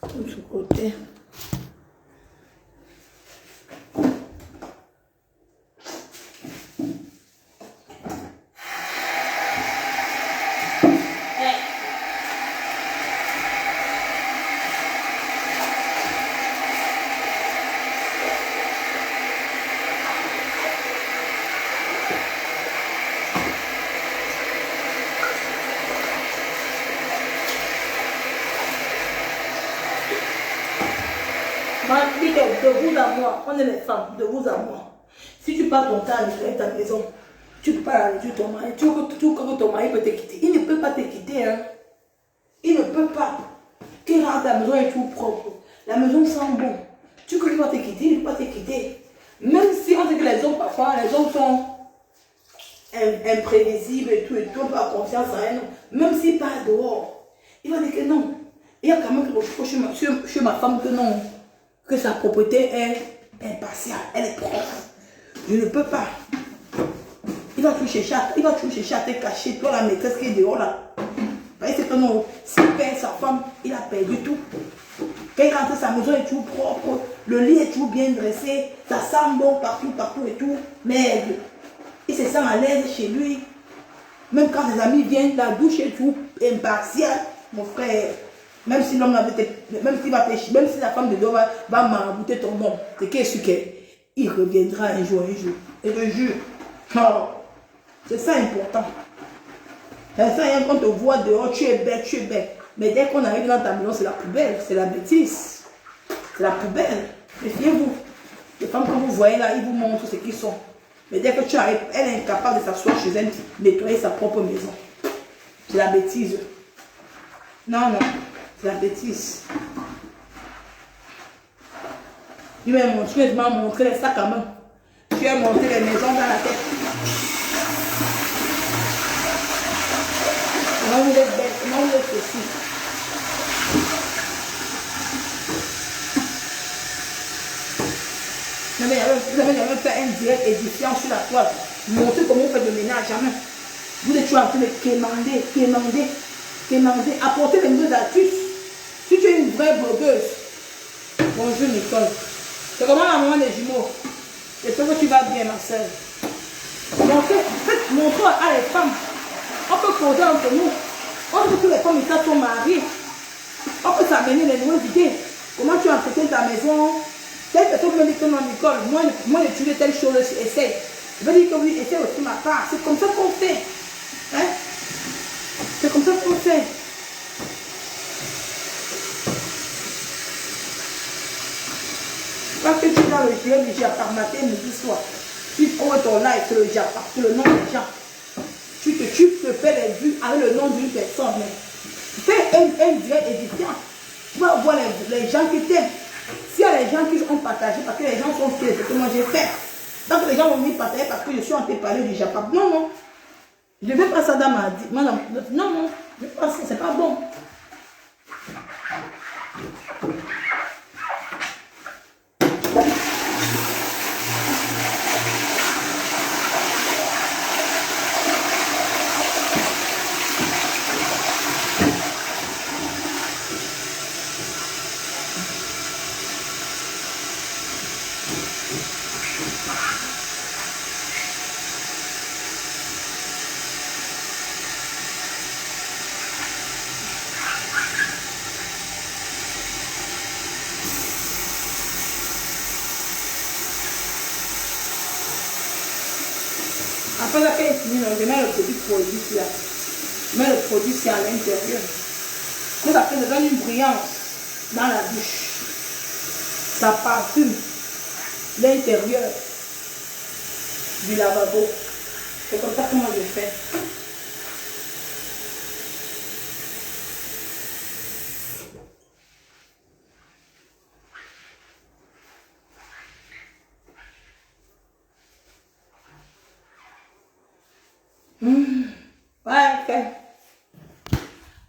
A: De ce côté. De vous à moi, on est les femmes, de vous à moi. Si tu passes ton temps à nettoyer ta maison, tu ne peux pas la réduire ton mari. Tu crois que ton mari peut te quitter. Il ne peut pas te quitter. Hein. Il ne peut pas. Tu rentres, ta maison est tout propre. La maison sent bon. Tu crois qu'il va te quitter, il ne peut pas te quitter. Même si on dit que les hommes, parfois, les hommes sont imprévisibles et tout, on n'a pas confiance en eux. Même s'il part dehors, il va dire que non. Il y a quand même quelque chose chez ma femme que non. Que sa propreté est impartiale, elle est propre. Je ne peux pas. Il va toujours chercher à te cacher, toi la maîtresse qui est dehors là. Parce que non, s'il perd sa femme, il a perdu tout. Quand il rentre, sa maison est tout propre, le lit est tout bien dressé, ça sent bon partout et tout. Mais il se sent à l'aise chez lui. Même quand ses amis viennent, la douche est tout impartiale, mon frère. Même si l'homme même si la femme de Dieu va marabouter ton nom, c'est qu'il est sûr qu'il reviendra un jour. Et je jure. Oh, c'est ça important. C'est ça, quand on te voit dehors, tu es belle. Mais dès qu'on arrive dans ta maison, c'est la poubelle, c'est la bêtise. C'est la poubelle. Méfiez-vous. Les femmes, quand vous voyez là, ils vous montrent ce qu'ils sont. Mais dès que tu arrives, elle est incapable de s'asseoir chez elle, nettoyer sa propre maison. C'est la bêtise. Non. C'est la bêtise. Tu m'as montré les sacs à main. Tu as montré les maisons dans la tête. Comment vous êtes belle, comment vous êtes ceci. Vous avez jamais fait un direct édifiant sur la toile. Montrer comment vous faites le ménage, jamais. Vous êtes toujours en train de quémander, apporter les nouvelles astuces. Si tu es une vraie blogueuse, bonjour Nicole. C'est comment la maman des jumeaux? J'espère que tu vas bien, ma soeur. Montrons à les femmes. On peut causer entre nous. On peut que les femmes ici sont mariées. On peut s'amener les nouvelles idées. Comment tu entretiens ta maison? Telle personne me dit que non, Nicole, moi j'utilise telle chose, essaye. Je veux dire que oui, essaye aussi ma part. C'est comme ça qu'on fait. Hein? C'est comme ça qu'on fait. Parce que tu es dans le gilet du Japar matin, midi, soir. Tu prends ton live sur le Japar, sur le nom des gens. Tu te fais les vues avec le nom d'une personne. Fais un direct édifiant. Tu vas voir les gens qui t'aiment. S'il y a les gens qui ont partagé, parce que les gens sont fiers de ce que moi j'ai fait. Donc les gens vont venir partager parce que je suis en train de parler du Japar. Non. Je ne veux pas ça dans ma vie. Non. Je ne veux pas ça, c'est pas bon. Après la paix, je mets le produit là. Je mets le produit à l'intérieur. Mais après, ça donne une brillance dans la bouche. Ça parfume l'intérieur du lavabo. C'est comme ça que moi je fais. Ouais, ok.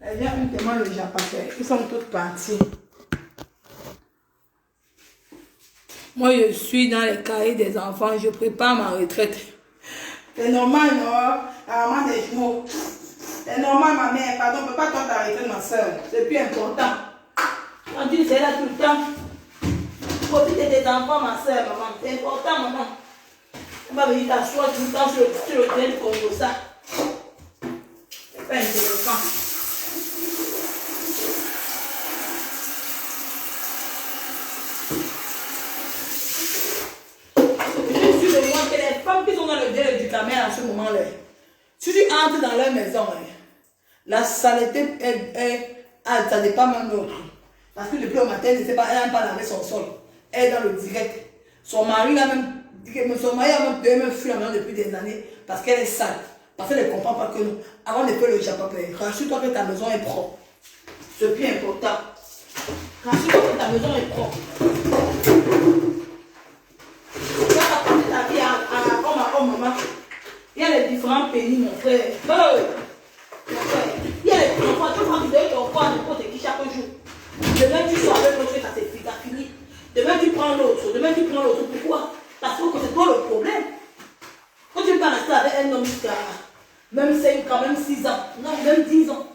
A: Eh bien, on demande le japonais. Ils sont toutes parties. Moi, je suis dans les cahiers des enfants. Je prépare ma retraite. C'est normal, non? La maman des jumeaux. C'est normal, ma mère. Pardon, on ne peut pas toi t'arrêter, ma soeur. C'est plus important. Quand tu sais là tout le temps, profite de tes enfants, ma soeur, maman. C'est important, maman. On va venir t'asseoir tout le temps sur le train du Congo, ça. C'est pas intéressant. Je suis de moi que les femmes qui sont dans le délai du caméra à ce moment-là, si tu entres dans leur maison, la saleté, ça dépend même de l'autre. Parce que depuis le matin, elle n'a pas lavé son sol. Elle est dans le direct. Son mari a même fui la maison depuis des années parce qu'elle est sale. Parce qu'elle ne comprend pas que nous, avant de faire le japapé, rassure-toi que ta maison est propre. C'est le plus important. Rassure-toi que ta maison est propre. Tu vas raconter ta vie à homme, maman. Il y a les différents pays, mon frère. Il y a les enfants, tu prends du deuil, ton corps, n'importe qui chaque jour. Demain, tu sors avec l'autre, ça t'as fini. Demain, tu prends l'autre. Demain, tu prends l'autre. Pourquoi? Parce que c'est toi le problème. Quand tu vas rester avec un homme qui a même 5 ans, même 6 ans, non, même 10 ans,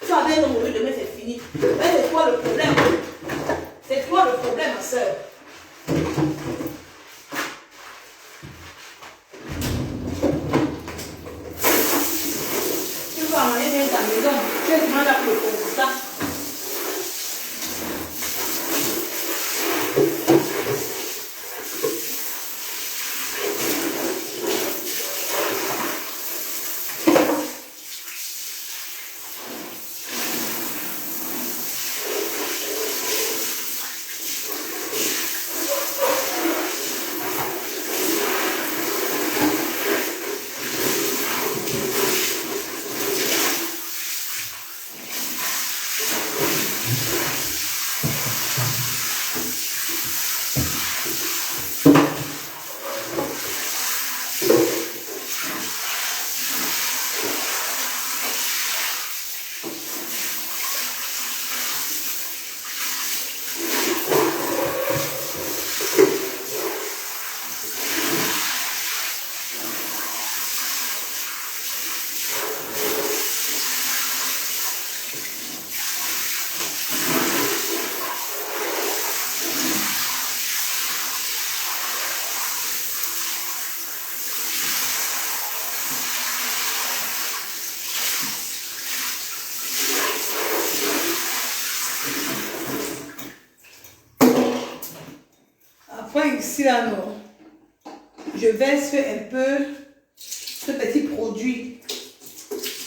A: tu vas avec un homme, demain, c'est fini. Mais c'est toi le problème. C'est toi le problème, ma soeur. Tu vas emmener dans ta maison, tu es vraiment là pour le Congo, ça. Après ici là non, je verse un peu ce petit produit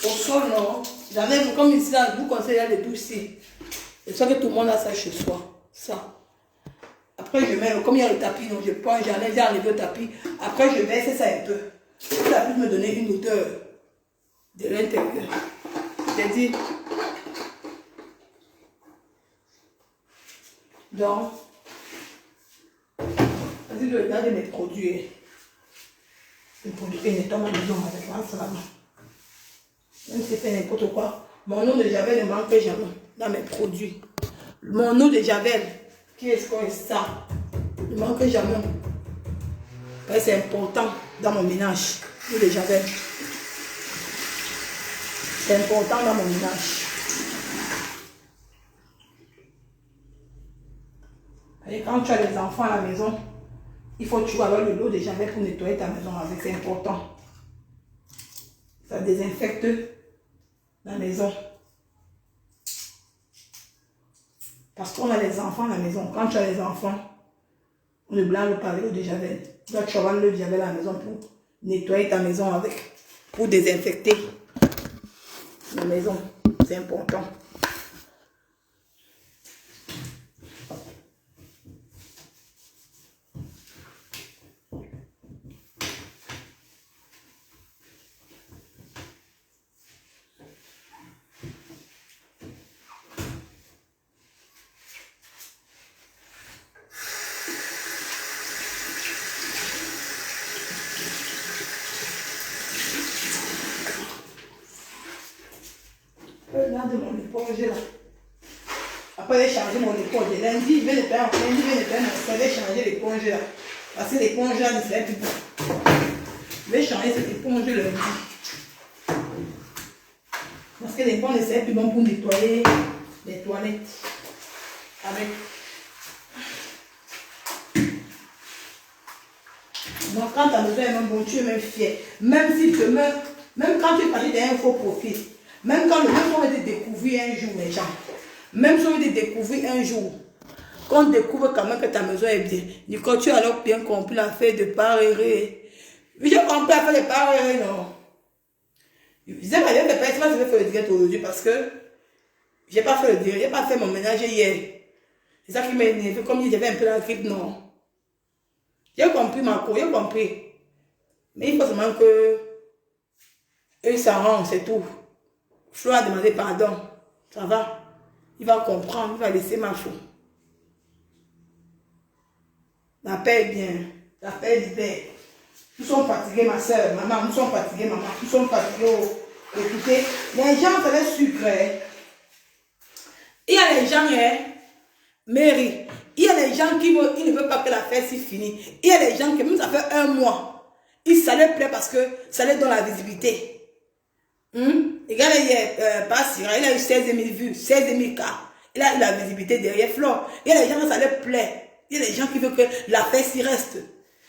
A: au sol non. J'enlève comme ici là, je vous conseille de doucer. Je sais que tout le monde a ça chez soi. Ça. Après je mets, comme il y a le tapis, donc je prends, j'enlève, j'ai enlevé le tapis. Après je verse ça un peu. Ça peut me donner une odeur de l'intérieur. C'est-à-dire, donc, vas-y, je regarde mes produits. Les produits que nettoient ma maison avec moi, ça va. Même si c'est n'importe quoi. Mon eau de javel ne manque jamais dans mes produits. Mon eau de javel, qui est-ce que ça? Ne manque jamais. C'est important dans mon ménage. L'eau de javel. C'est important dans mon ménage. Et quand tu as des enfants à la maison, il faut toujours avoir de l'eau de javel pour nettoyer ta maison avec. C'est important. Ça désinfecte la maison. Parce qu'on a des enfants à la maison. Quand tu as des enfants, on ne blâme pas avec l'eau de javel. Tu dois avoir l'eau de javel à la maison pour nettoyer ta maison avec. Pour désinfecter la maison. C'est important. Regardez mon éponge là. Après, j'ai changé mon éponge. Lundi, je vais le faire. Lundi, je vais le faire. Je vais changer l'éponge là. Parce que l'éponge là ne serait plus bon. Je vais changer cette éponge lundi. Parce que les fois, on essaie plus bon pour nettoyer les toilettes. Avec. Donc, quand ta maison est même bon, tu es même fier. Même si demain, même quand tu es parti d'un faux profil, même quand le même on veut te découvrir un jour, les gens, même si on veut te découvrir un jour, qu'on découvre quand même que ta maison est bien. Nicole, tu as alors bien compris l'affaire de parerer. J'ai compris l'affaire de parerer, non. Je disais, je vais faire le direct aujourd'hui parce que j'ai pas fait le direct, j'ai pas fait mon ménage hier. C'est ça qui m'a énervé, comme j'avais un peu la grippe, non. J'ai compris ma cour, j'ai compris. Mais il faut seulement que eux s'arrangent, c'est tout. Flo a demandé pardon. Ça va. Il va comprendre, il va laisser ma faute. La paix est bien. La paix est libère. Nous sommes fatigués, ma soeur, maman, nous sommes fatigués, maman. Nous sommes fatigués. Oh. Écoutez, les gens faisaient sucre. Il y a les gens, Mary. Il y a les gens qui ils ne veulent pas que la fête s'y finisse. Il y a les gens qui, même ça fait un mois, ils s'allaient plaire parce que ça allait dans la visibilité. Regardez hier, Passira, il a eu 16 000 vues, 16 000 cas. Il a eu la visibilité derrière Flore. Il y a les gens qui s'allaient plaire. Il y a des gens qui veulent que la fête s'y reste.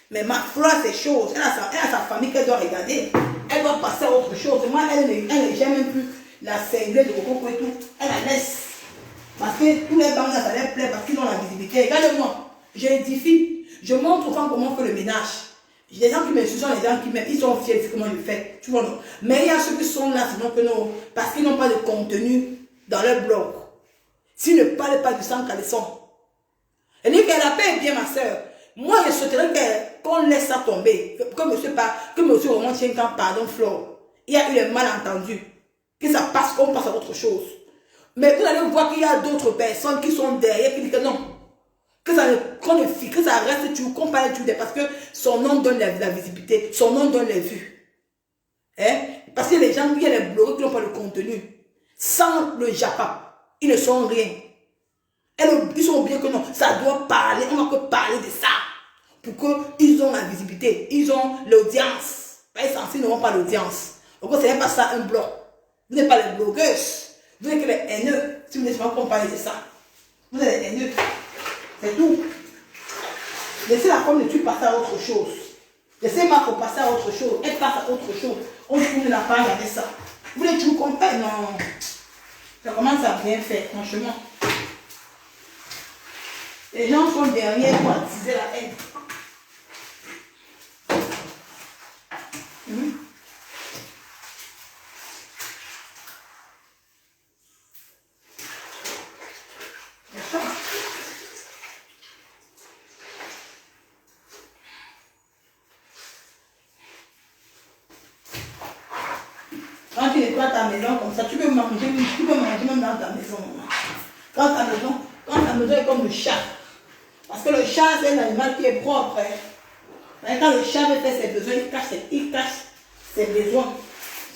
A: Mais ma Flore, c'est chose. Elle a sa famille qu'elle doit regarder. Elle doit passer à autre chose. Moi, elle ne gère même plus la cinglée de coco et tout. Elle la laisse. Parce que tous les bancs, ça les plaît parce qu'ils ont la visibilité. Regardez-moi, j'édifie, je montre aux femmes comment on fait le ménage. Les gens qui me suivent sont les gens qui m'aiment, ils sont fiers de comment je fais. Tu vois, non? Mais il y a ceux qui sont là, sinon que non, parce qu'ils n'ont pas de contenu dans leur blog. S'ils ne parlent pas du sang caleçon. Elle dit qu'elle a paix bien, ma soeur. Moi, je souhaiterais qu'on laisse ça tomber. Que monsieur vraiment tienne quand pardon, Flore. Il y a eu les malentendus. Que ça passe, qu'on passe à autre chose. Mais vous allez voir qu'il y a d'autres personnes qui sont derrière, qui disent que non. Que ça reste, qu'on parle de parce que son nom donne la visibilité, son nom donne les vues. Hein? Parce que les gens, il y a les blogueurs qui n'ont pas le contenu. Sans le Japa, ils ne sont rien. Ils sont oubliés que non, ça doit parler, on va que parler de ça. Pour qu'ils ont la visibilité, ils ont l'audience. Ils n'auront pas l'audience. Donc, ce n'est pas ça un blog. Vous n'êtes pas les blogueuses. Vous êtes que les haineux, si vous n'êtes pas comparé de ça. Vous êtes les haineux. C'est tout. Laissez la femme de Dieu passer à autre chose. Laissez Marc passer à autre chose. Elle passe à autre chose. On ne l'a pas regardé ça. Vous voulez que tu me comprennes? Non. Ça commence à bien faire, franchement. Les gens sont derrière pour attiser la haine. Quand tu nettoies ta maison comme ça, tu peux manger même dans ta maison. Quand ta maison est comme le chat. Parce que le chat, c'est un animal qui est propre. Hein. Quand le chat veut faire ses besoins, il cache ses besoins.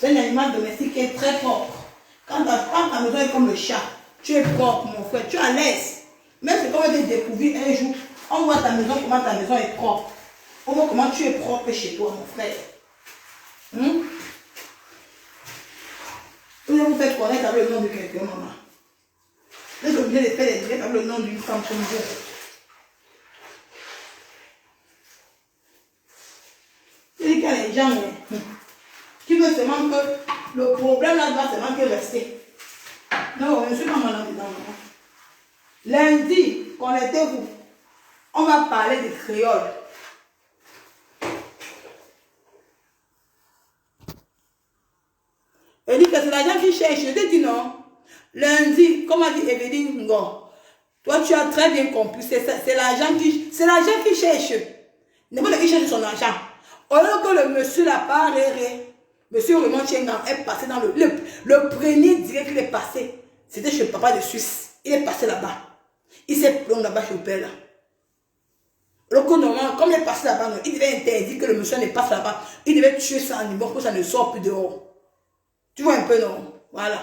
A: C'est un animal domestique qui est très propre. Quand ta maison est comme le chat, tu es propre, mon frère, tu es à l'aise. Même si on va te découvrir un jour, on voit ta maison, comment ta maison est propre. On voit comment tu es propre chez toi, mon frère. Vous allez vous faire connaître avec le nom de quelqu'un, maman. Vous êtes obligé de faire des directs avec le nom d'une femme comme vous. C'est qu'il y a les gens qui veulent seulement que le problème là doit seulement que rester. Non, je ne suis pas malade dedans, maman. Lundi, connectez-vous. On va parler de créole. Elle dit que c'est l'argent qui cherche. Je te dis non. Lundi, comme a dit Evelyne Ngo, toi tu as très bien compris. C'est l'argent qui cherche. N'importe qui cherche son argent. Alors que le monsieur l'a pas réré. Monsieur Raymond Tchengan est passé dans le premier direct qu'il est passé. C'était chez le papa de Suisse. Il est passé là-bas. Il s'est plongé là-bas chez le père là. Alors que normalement, comme il est passé là-bas, il devait interdire que le monsieur ne passe là-bas. Il devait tuer ça animal pour que ça ne sorte plus dehors. Tu vois un peu, non? Voilà.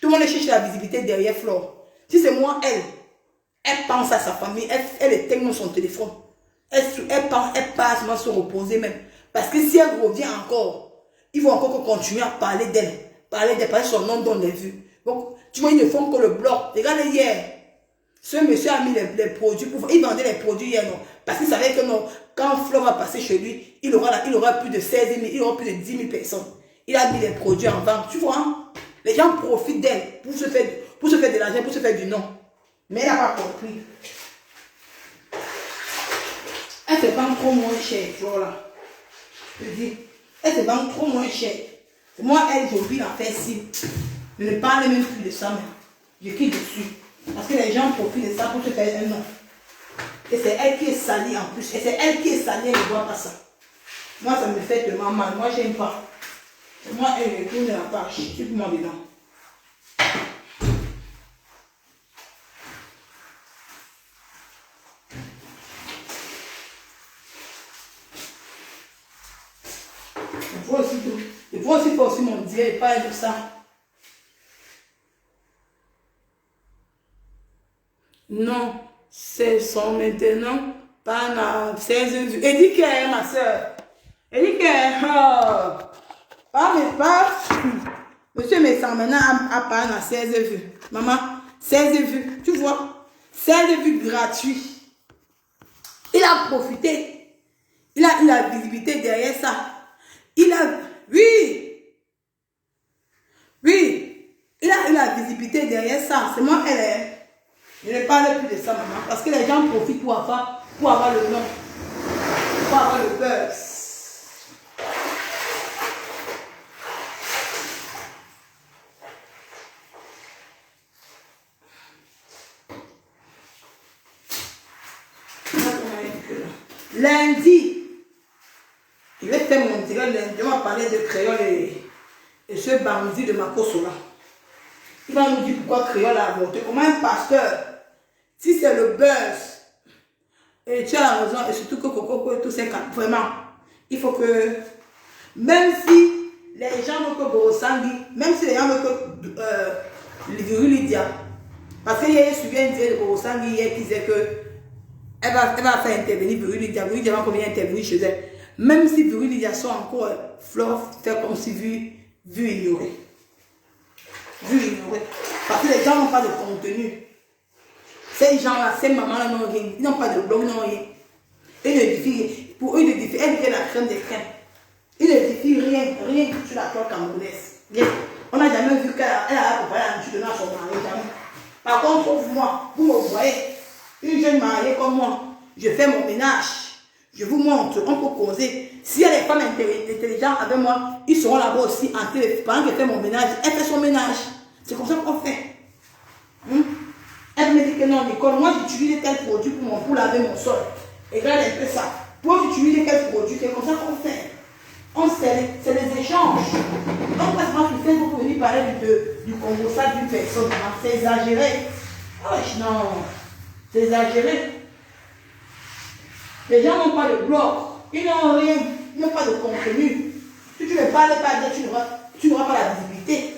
A: Tout le monde cherche la visibilité derrière Flore. Si c'est moi, elle pense à sa famille, elle éteint son téléphone. Elle passe se reposer même. Parce que si elle revient encore, ils vont encore continuer à parler d'elle. parler son nom dans les vues. Donc, tu vois, ils ne font que le bloc. Regardez hier. Ce monsieur a mis les produits pour... Il vendait les produits hier, non. Parce qu'il savait que non, quand Flo va passer chez lui, il aura plus de 16 000, il aura plus de 10 000 personnes. Il a mis les produits en vente. Tu vois, hein? Les gens profitent d'elle pour se faire de l'argent, pour se faire du nom. Mais elle n'a pas compris. Elle se vend trop moins cher, tu vois là. Je dis, elle se vend trop moins cher. Moi, elle, j'ai oublié d'en faire si. Je ne parle même plus de ça, mais je quitte dessus. Parce que les gens profitent de ça pour se faire un nom. Et c'est elle qui est salie en plus. Et c'est elle qui est salie, elle ne voit pas ça. Moi, ça me fait tellement mal. Moi, j'aime pas. Et moi, elle me tourne la page. Je suis pour moi dedans. Il faut aussi faire aussi mon Dieu et pas de ça. Non, ce sont maintenant pas 16 vues. Et dit que ma soeur. Elle dit que monsieur Messan maintenant a pas 16 vues. Maman, 16 vues. Tu vois? 16 vues gratuits. Il a profité. Il a eu la visibilité derrière ça. Oui, il a eu la visibilité derrière ça. C'est moi, elle est. Je ne parle plus de ça, maman. Parce que les gens profitent pour avoir le nom. Pour avoir le buzz. Lundi, je vais faire mon direct lundi. On va parler de créole et ce bandit de Makoso là. Il va nous dire pourquoi créole a avorté. Comment un pasteur, si c'est le buzz, et tu as raison, et surtout que Coco, tout c'est vraiment, il faut que, même si les gens veulent que Borosangui, même si les gens veulent que Lydia, parce qu'il y a suivi un direct de Borosangui hier qui disait que elle va faire intervenir Lydia va combien intervenir chez elle. Même si Lydia sont encore fleur, faire comme si vu ignoré. Parce que les gens n'ont pas de contenu. Ces gens-là, ces mamans-là n'ont rien. Ils n'ont pas de blog, n'ont rien. Pour eux, ils ne diffient. Elle est la crème des crèmes. Ils ne diffient rien sur la toile camerounaise. Rien. On n'a jamais vu qu'elle a préparé la nourriture de son mari. Jamais. Par contre, moi, vous me voyez, une jeune mariée comme moi, je fais mon ménage. Je vous montre, on peut causer. S'il y a des femmes intelligentes avec moi, ils seront là-bas aussi en télé. Pendant qu'elle fait mon ménage, elle fait son ménage. C'est comme ça qu'on fait. Elle me dit que non, Nicole, moi j'utilise tel produit pour laver mon sol. Et regarde un peu ça. Toi, tu utilises quel produit, c'est comme ça qu'on fait. C'est les échanges. Donc, parce que moi, je fais pour venir parler du Congo, ça d'une personne. C'est exagéré. Oh, non, c'est exagéré. Les gens n'ont pas de blog. Ils n'ont rien. Ils n'ont pas de contenu. Si tu ne parles pas, tu n'auras pas la visibilité.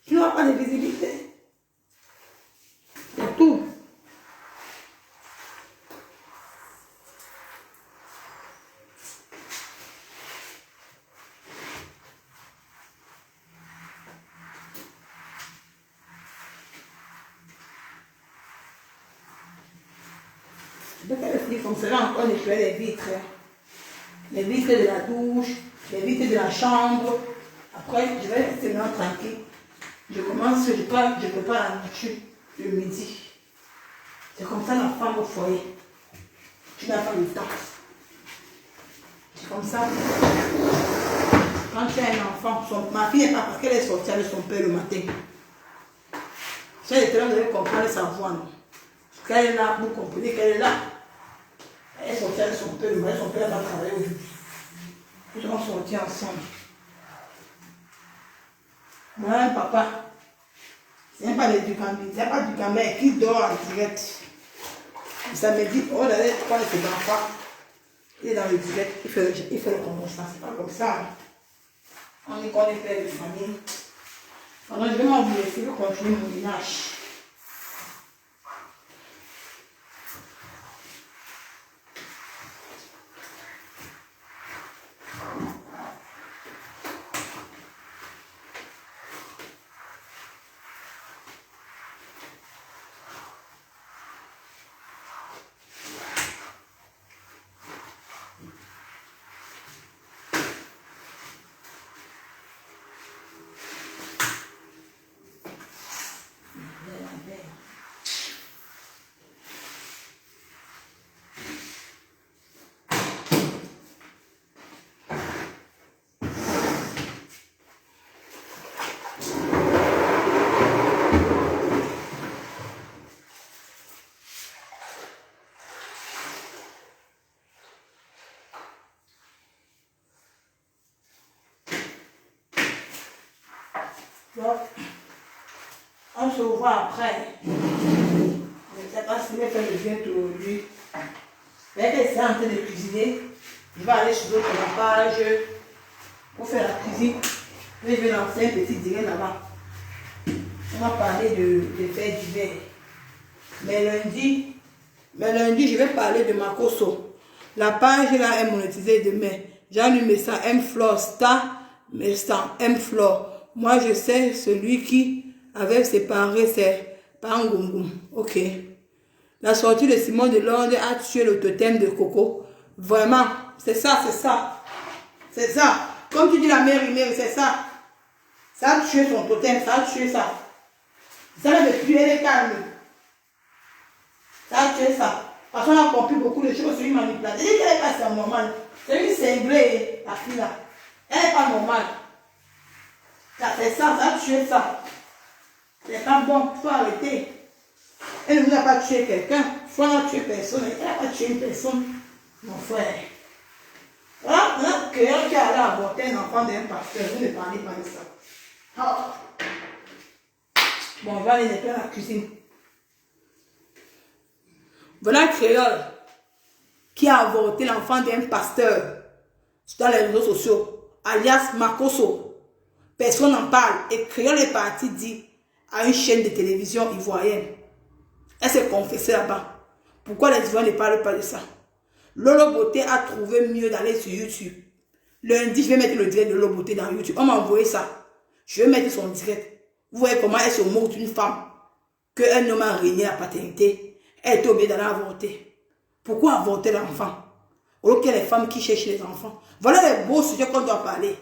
A: Tu n'auras pas de visibilité. C'est tout. Je vais faire comme cela encore nettoyer les vitres. Les vitres de la douche, les vitres de la chambre. Après, je vais rester maintenant tranquille. Je commence, je prépare la nourriture le midi. C'est comme ça la femme au foyer. Tu n'as pas le temps. C'est comme ça. Quand tu as un enfant, ma fille n'est pas parce qu'elle est sortie avec son père le matin. Si elle était là, vous allez comprendre sa voix, non? Quand elle est là, vous comprenez qu'elle est là. Elle est sortie avec son père le matin, son père va travailler aujourd'hui. Ils sont sortis ensemble. Moi, un papa, c'est même pas le Ducambi, c'est pas du Ducambi qui dort en direct. Ça me dit, oh là là, quand il se pas, il est dans le direct, il fait le combat, c'est pas comme ça. On est qu'on est père de famille. Alors je vais m'en laisser, je vais continuer mon ménage. Donc, on se voit après. Je ne sais pas si je vais faire le bien aujourd'hui. Mais que c'est en train de cuisiner, je vais aller sur l'autre page pour faire la cuisine. Je vais lancer un petit direct là-bas. On va parler de faits divers. Mais lundi, je vais parler de Makoso. La page là est monétisée demain. J'allume ça, M-Flor, Star, mais Star, M-Flor. Moi, je sais celui qui avait séparé ses Pangungun. Ok. La sortie de Simon de Londres a tué le totem de Coco. Vraiment, c'est ça, c'est ça. C'est ça. Comme tu dis la mère, c'est ça. Ça a tué son totem, ça a tué ça. Ça ne veut plus, elle est calme. Ça a tué ça. Parce qu'on a compris beaucoup de choses sur une manipulation. Elle dit qu'elle n'est pas normale. C'est une cinglée, la fille là. Elle n'est pas normale. Ça fait ça, ça a tué ça. C'est pas bon, il faut arrêter. Elle ne vous a pas tué quelqu'un. Soit elle n'a tué personne. Elle n'a pas tué une personne. Mon frère. Voilà, maintenant, quelqu'un qui est allé avorter un enfant d'un pasteur, vous ne parlez pas de ça. Oh. Bon, on va aller nettoyer la cuisine. Voilà un créole qui a avorté l'enfant d'un pasteur dans les réseaux sociaux, alias Makoso. Personne n'en parle. Et créole est parti dire à une chaîne de télévision ivoirienne. Elle s'est confessée là-bas. Pourquoi les Ivoiriens ne parlent pas de ça? Lolo Beauté a trouvé mieux d'aller sur YouTube. Lundi, je vais mettre le direct de Lolo Beauté dans YouTube. On m'a envoyé ça. Je vais mettre son direct. Vous voyez comment elle se moque d'une femme qu'un homme a régné la paternité. Elle est obligée d'aller avorter. Pourquoi avorter l'enfant? Alors qu'il y a les femmes qui cherchent les enfants. Voilà les beaux sujets qu'on doit parler.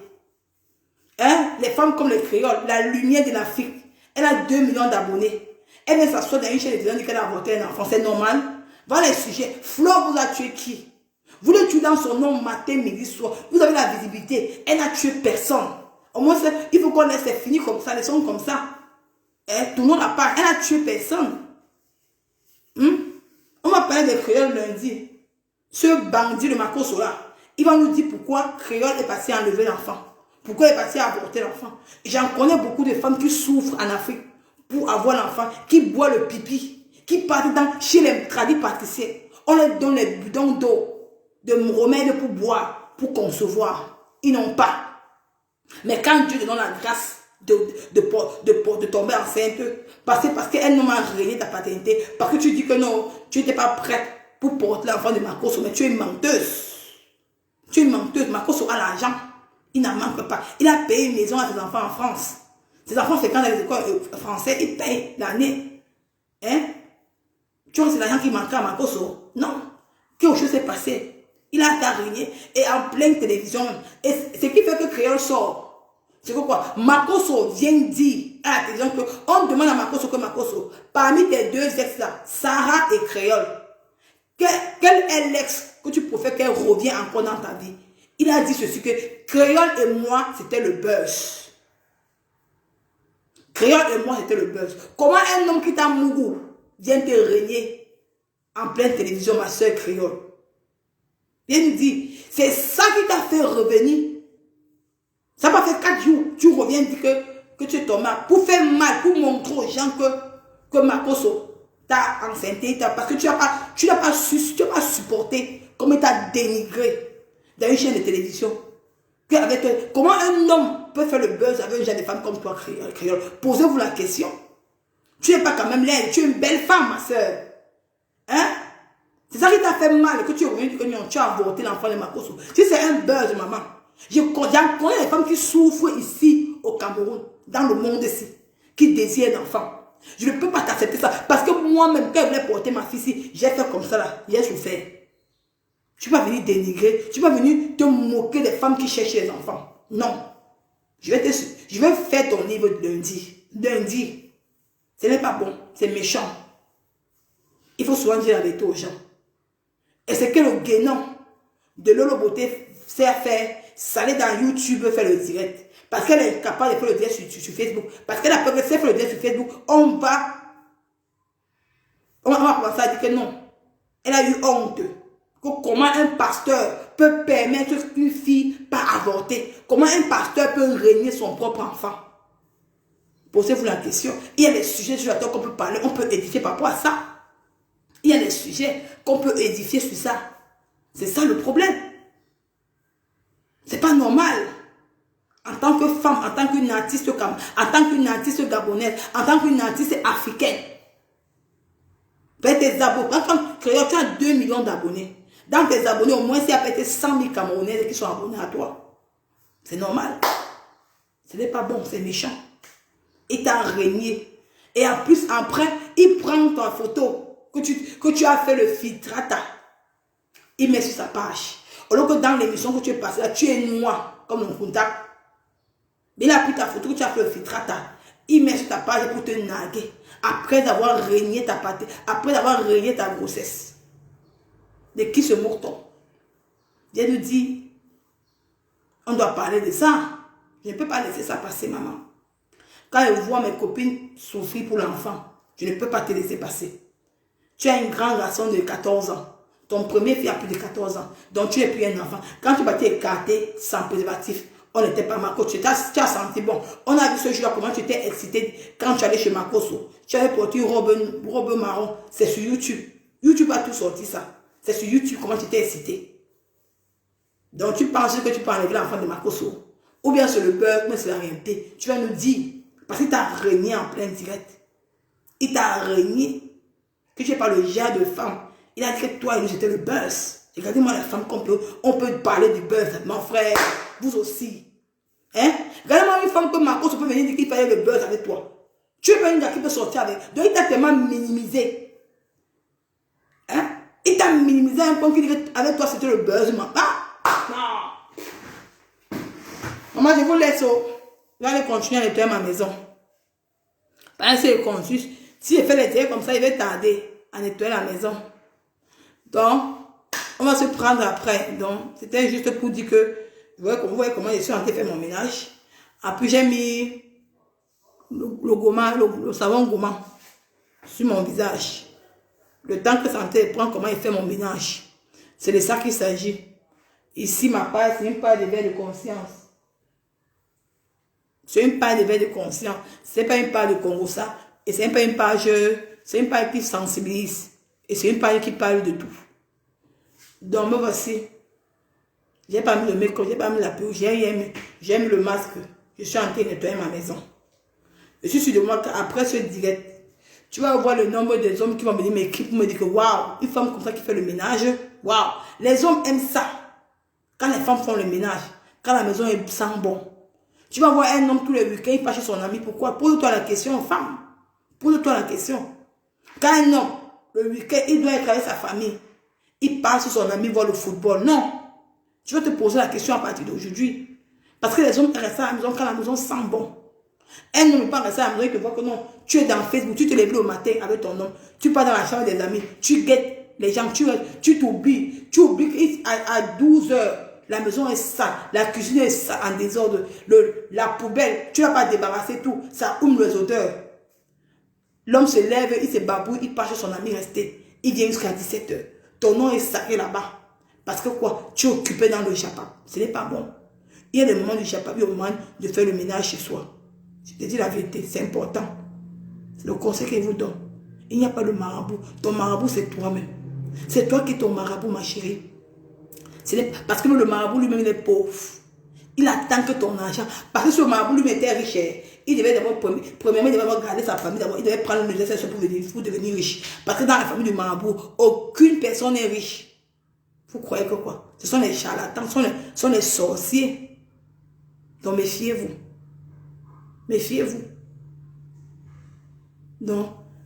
A: Hein? Les femmes comme les créoles, la lumière de l'Afrique. Elle a 2 millions d'abonnés. Elle vient s'asseoir dans une chaîne de télévision qu'elle a avorté un enfant. C'est normal? Voilà les sujets. Flore vous a tué qui? Vous le tuez dans son nom matin, midi, soir. Vous avez la visibilité. Elle n'a tué personne. Au moins, il faut qu'on laisse finir comme ça, les sons comme ça. Hein? Tout le monde n'a pas. Elle n'a tué personne. On va parler de créole lundi. Ce bandit de Makoso là, il va nous dire pourquoi créole est passé à enlever l'enfant. Pourquoi il est passé à avorter l'enfant. J'en connais beaucoup de femmes qui souffrent en Afrique pour avoir l'enfant, qui boivent le pipi, qui partent chez les tradis pâtissiers. On leur donne les bidons d'eau, de remèdes pour boire, pour concevoir. Ils n'ont pas. Mais quand Dieu te donne la grâce de tomber enceinte, parce qu'elle n'a pas régné ta paternité, parce que tu dis que non, tu n'étais pas prête pour porter l'enfant de Makoso, mais tu es menteuse. Tu es menteuse. Makoso a l'argent. Il n'en manque pas. Il a payé une maison à ses enfants en France. Ses enfants fréquentent les écoles françaises, ils payent l'année. Hein? Tu vois, c'est l'argent qui manquait à Makoso? Non. Quelque chose s'est passé. Il a régné et en pleine télévision. Et ce qui fait que Créole sort, c'est que quoi? Makoso vient dire à la télévision qu'on demande à Makoso, parmi tes deux ex là, Sarah et Créole, quel est l'ex que tu préfères qu'elle revienne encore dans ta vie? Il a dit ceci, que Créole et moi, c'était le buzz. Créole et moi, c'était le buzz. Comment un homme qui t'a mougou vient te régner en pleine télévision, ma soeur Créole? Viens nous dire, c'est ça qui t'a fait revenir. Ça m'a fait 4 jours. Tu reviens et dis que tu es tombé pour faire mal, pour montrer aux gens que Makoso t'a enceinté, parce que tu n'as pas supporté, comme il t'a dénigré dans une chaîne de télévision. Comment un homme peut faire le buzz avec un genre de femme comme toi, Créole? Posez-vous la question. Tu n'es pas quand même laide, tu es une belle femme, ma soeur. Hein? C'est ça qui t'a fait mal, que tu es revenu, que tu as avorté l'enfant de Makoso. Si c'est un buzz, maman, j'en connais les femmes qui souffrent ici, au Cameroun, dans le monde ici, qui désirent un enfant. Je ne peux pas t'accepter ça, parce que moi-même, quand je voulais porter ma fille ici, j'ai fait comme ça là, j'ai souffert. Tu ne vas pas venir dénigrer, tu ne vas pas venir te moquer des femmes qui cherchent les enfants. Non. Je vais faire ton livre lundi. Lundi. Ce n'est pas bon, c'est méchant. Il faut souvent dire la vérité aux gens. Et c'est que le guénon de Lolo Beauté sait faire, c'est aller dans YouTube faire le direct. Parce qu'elle est capable de faire le direct sur Facebook. Parce qu'elle a peur de faire le direct sur Facebook. On va commencer à dire que non. Elle a eu honte. Comment un pasteur peut permettre qu'une fille pas avorter? Comment un pasteur peut régner son propre enfant? Posez-vous la question. Il y a des sujets sur lesquels on peut parler, on peut édifier par rapport à ça. Il y a des sujets qu'on peut édifier sur ça. C'est ça le problème. C'est pas normal. En tant que femme, en tant qu'une artiste gabonaise, en tant qu'une artiste africaine. Fais tes abonnés. Quand tu as 2 millions d'abonnés. Dans tes abonnés, au moins, il y a peut-être 100 000 Camerounais qui sont abonnés à toi. C'est normal. Ce n'est pas bon, c'est méchant. Il t'a régné. Et en plus, après, il prend ta photo que tu as fait le filtrata. Il met sur sa page. Alors que dans l'émission que tu es passé là, tu es noir, comme le contact. Il a pris ta photo que tu as fait le filtrata. Il met sur ta page pour te naguer. Après avoir régné ta pâté, après avoir régné ta grossesse. De qui se moque-t-on? Dieu nous dit, on doit parler de ça. Je ne peux pas laisser ça passer, maman. Quand je vois mes copines souffrir pour l'enfant, je ne peux pas te laisser passer. Tu as une grande garçon de 14 ans. Ton premier fils a plus de 14 ans. Donc tu n'es plus un enfant. Quand tu vas t'écarter sans préservatif, on n'était pas Marco. Tu as senti bon. On a vu ce jour-là comment tu étais excité quand tu allais chez Marcoso. Tu avais porté une robe marron. C'est sur YouTube. YouTube a tout sorti ça. C'est sur YouTube comment tu étais excité. Donc tu penses que tu peux enlever l'enfant de Marcoso. Ou bien c'est le beurre, mais c'est la réalité. Tu vas nous dire. Parce qu'il t'a régné en plein direct. Il t'a régné. Que tu n'es pas le genre de femme. Il a dit que toi et nous c'était le buzz. Regardez-moi la femme on peut parler du buzz. Mon frère, vous aussi. Hein? Regardez-moi une femme comme Marcos peut venir dire qu'il fallait le buzz avec toi. Tu es pas une gars qui peut sortir avec. Donc il t'a tellement minimisé. Hein? Il t'a minimisé un point qu'il dit qu'avec toi c'était le buzz. Ah! Non. Maman, je vous laisse. Je vais aller continuer à nettoyer ma maison. Parce que c'est conçu. Si je fais les diètes comme ça, il va tarder à nettoyer la maison. Donc, on va se prendre après. Donc, c'était juste pour dire que vous voyez comment je suis en train de faire mon ménage. Après, j'ai mis le savon gommant sur mon visage. Le temps que ça me prend, comment il fait mon ménage. C'est de ça qu'il s'agit. Ici, ma page, c'est une page de verre de conscience. C'est une page de verre de conscience. C'est pas une page de Congo, ça. Et c'est pas une page, c'est une page qui sensibilise. Et c'est une page qui parle de tout. Donc, me voici. J'ai pas mis le make-up, j'ai pas mis la peau, j'ai mis le masque. Je suis en train de nettoyer ma maison. Je suis sûr de moi qu'après ce direct, tu vas voir le nombre des hommes qui vont venir m'écrire pour me dire que waouh, une femme comme ça qui fait le ménage, waouh. Les hommes aiment ça. Quand les femmes font le ménage, quand la maison est sent bon. Tu vas voir un homme tous les week-ends, il part chez son ami. Pourquoi? Pose-toi la question, femme. Pose-toi la question. Quand un homme, le week-end, il doit être avec sa famille, il part chez son ami voir le football. Non. Tu vas te poser la question à partir d'aujourd'hui. Parce que les hommes restent à la maison quand la maison sent bon. Un homme ne peut pas rester à la maison, il te voit que non. Tu es dans Facebook, tu te lèves le matin avec ton homme. Tu pars dans la chambre des amis, tu guettes les gens, tu t'oublies. Tu oublies qu'à 12 heures, la maison est sale, la cuisine est sale, en désordre, la poubelle, tu ne vas pas débarrasser tout, ça ouvre les odeurs. L'homme se lève, il se babouille, il part chez son ami resté. Il vient jusqu'à 17 heures. Ton nom est sacré là-bas. Parce que quoi? Tu es occupé dans le japa. Ce n'est pas bon. Il y a des moments du japa, il y a des moments de faire le ménage chez soi. Je te dis la vérité, c'est important. C'est le conseil qu'il vous donne. Il n'y a pas de marabout. Ton marabout, c'est toi-même. C'est toi qui es ton marabout, ma chérie. Parce que le marabout lui-même, il est pauvre. Il attend que ton argent. Parce que ce marabout lui-même était riche. Il devait d'abord, premièrement, il devait d'abord garder sa famille. Il devait prendre le nécessaire pour devenir riche. Parce que dans la famille du marabout, aucune personne n'est riche. Vous croyez que quoi? Ce sont les charlatans, ce sont les sorciers. Donc méfiez-vous. Méfiez-vous. Donc,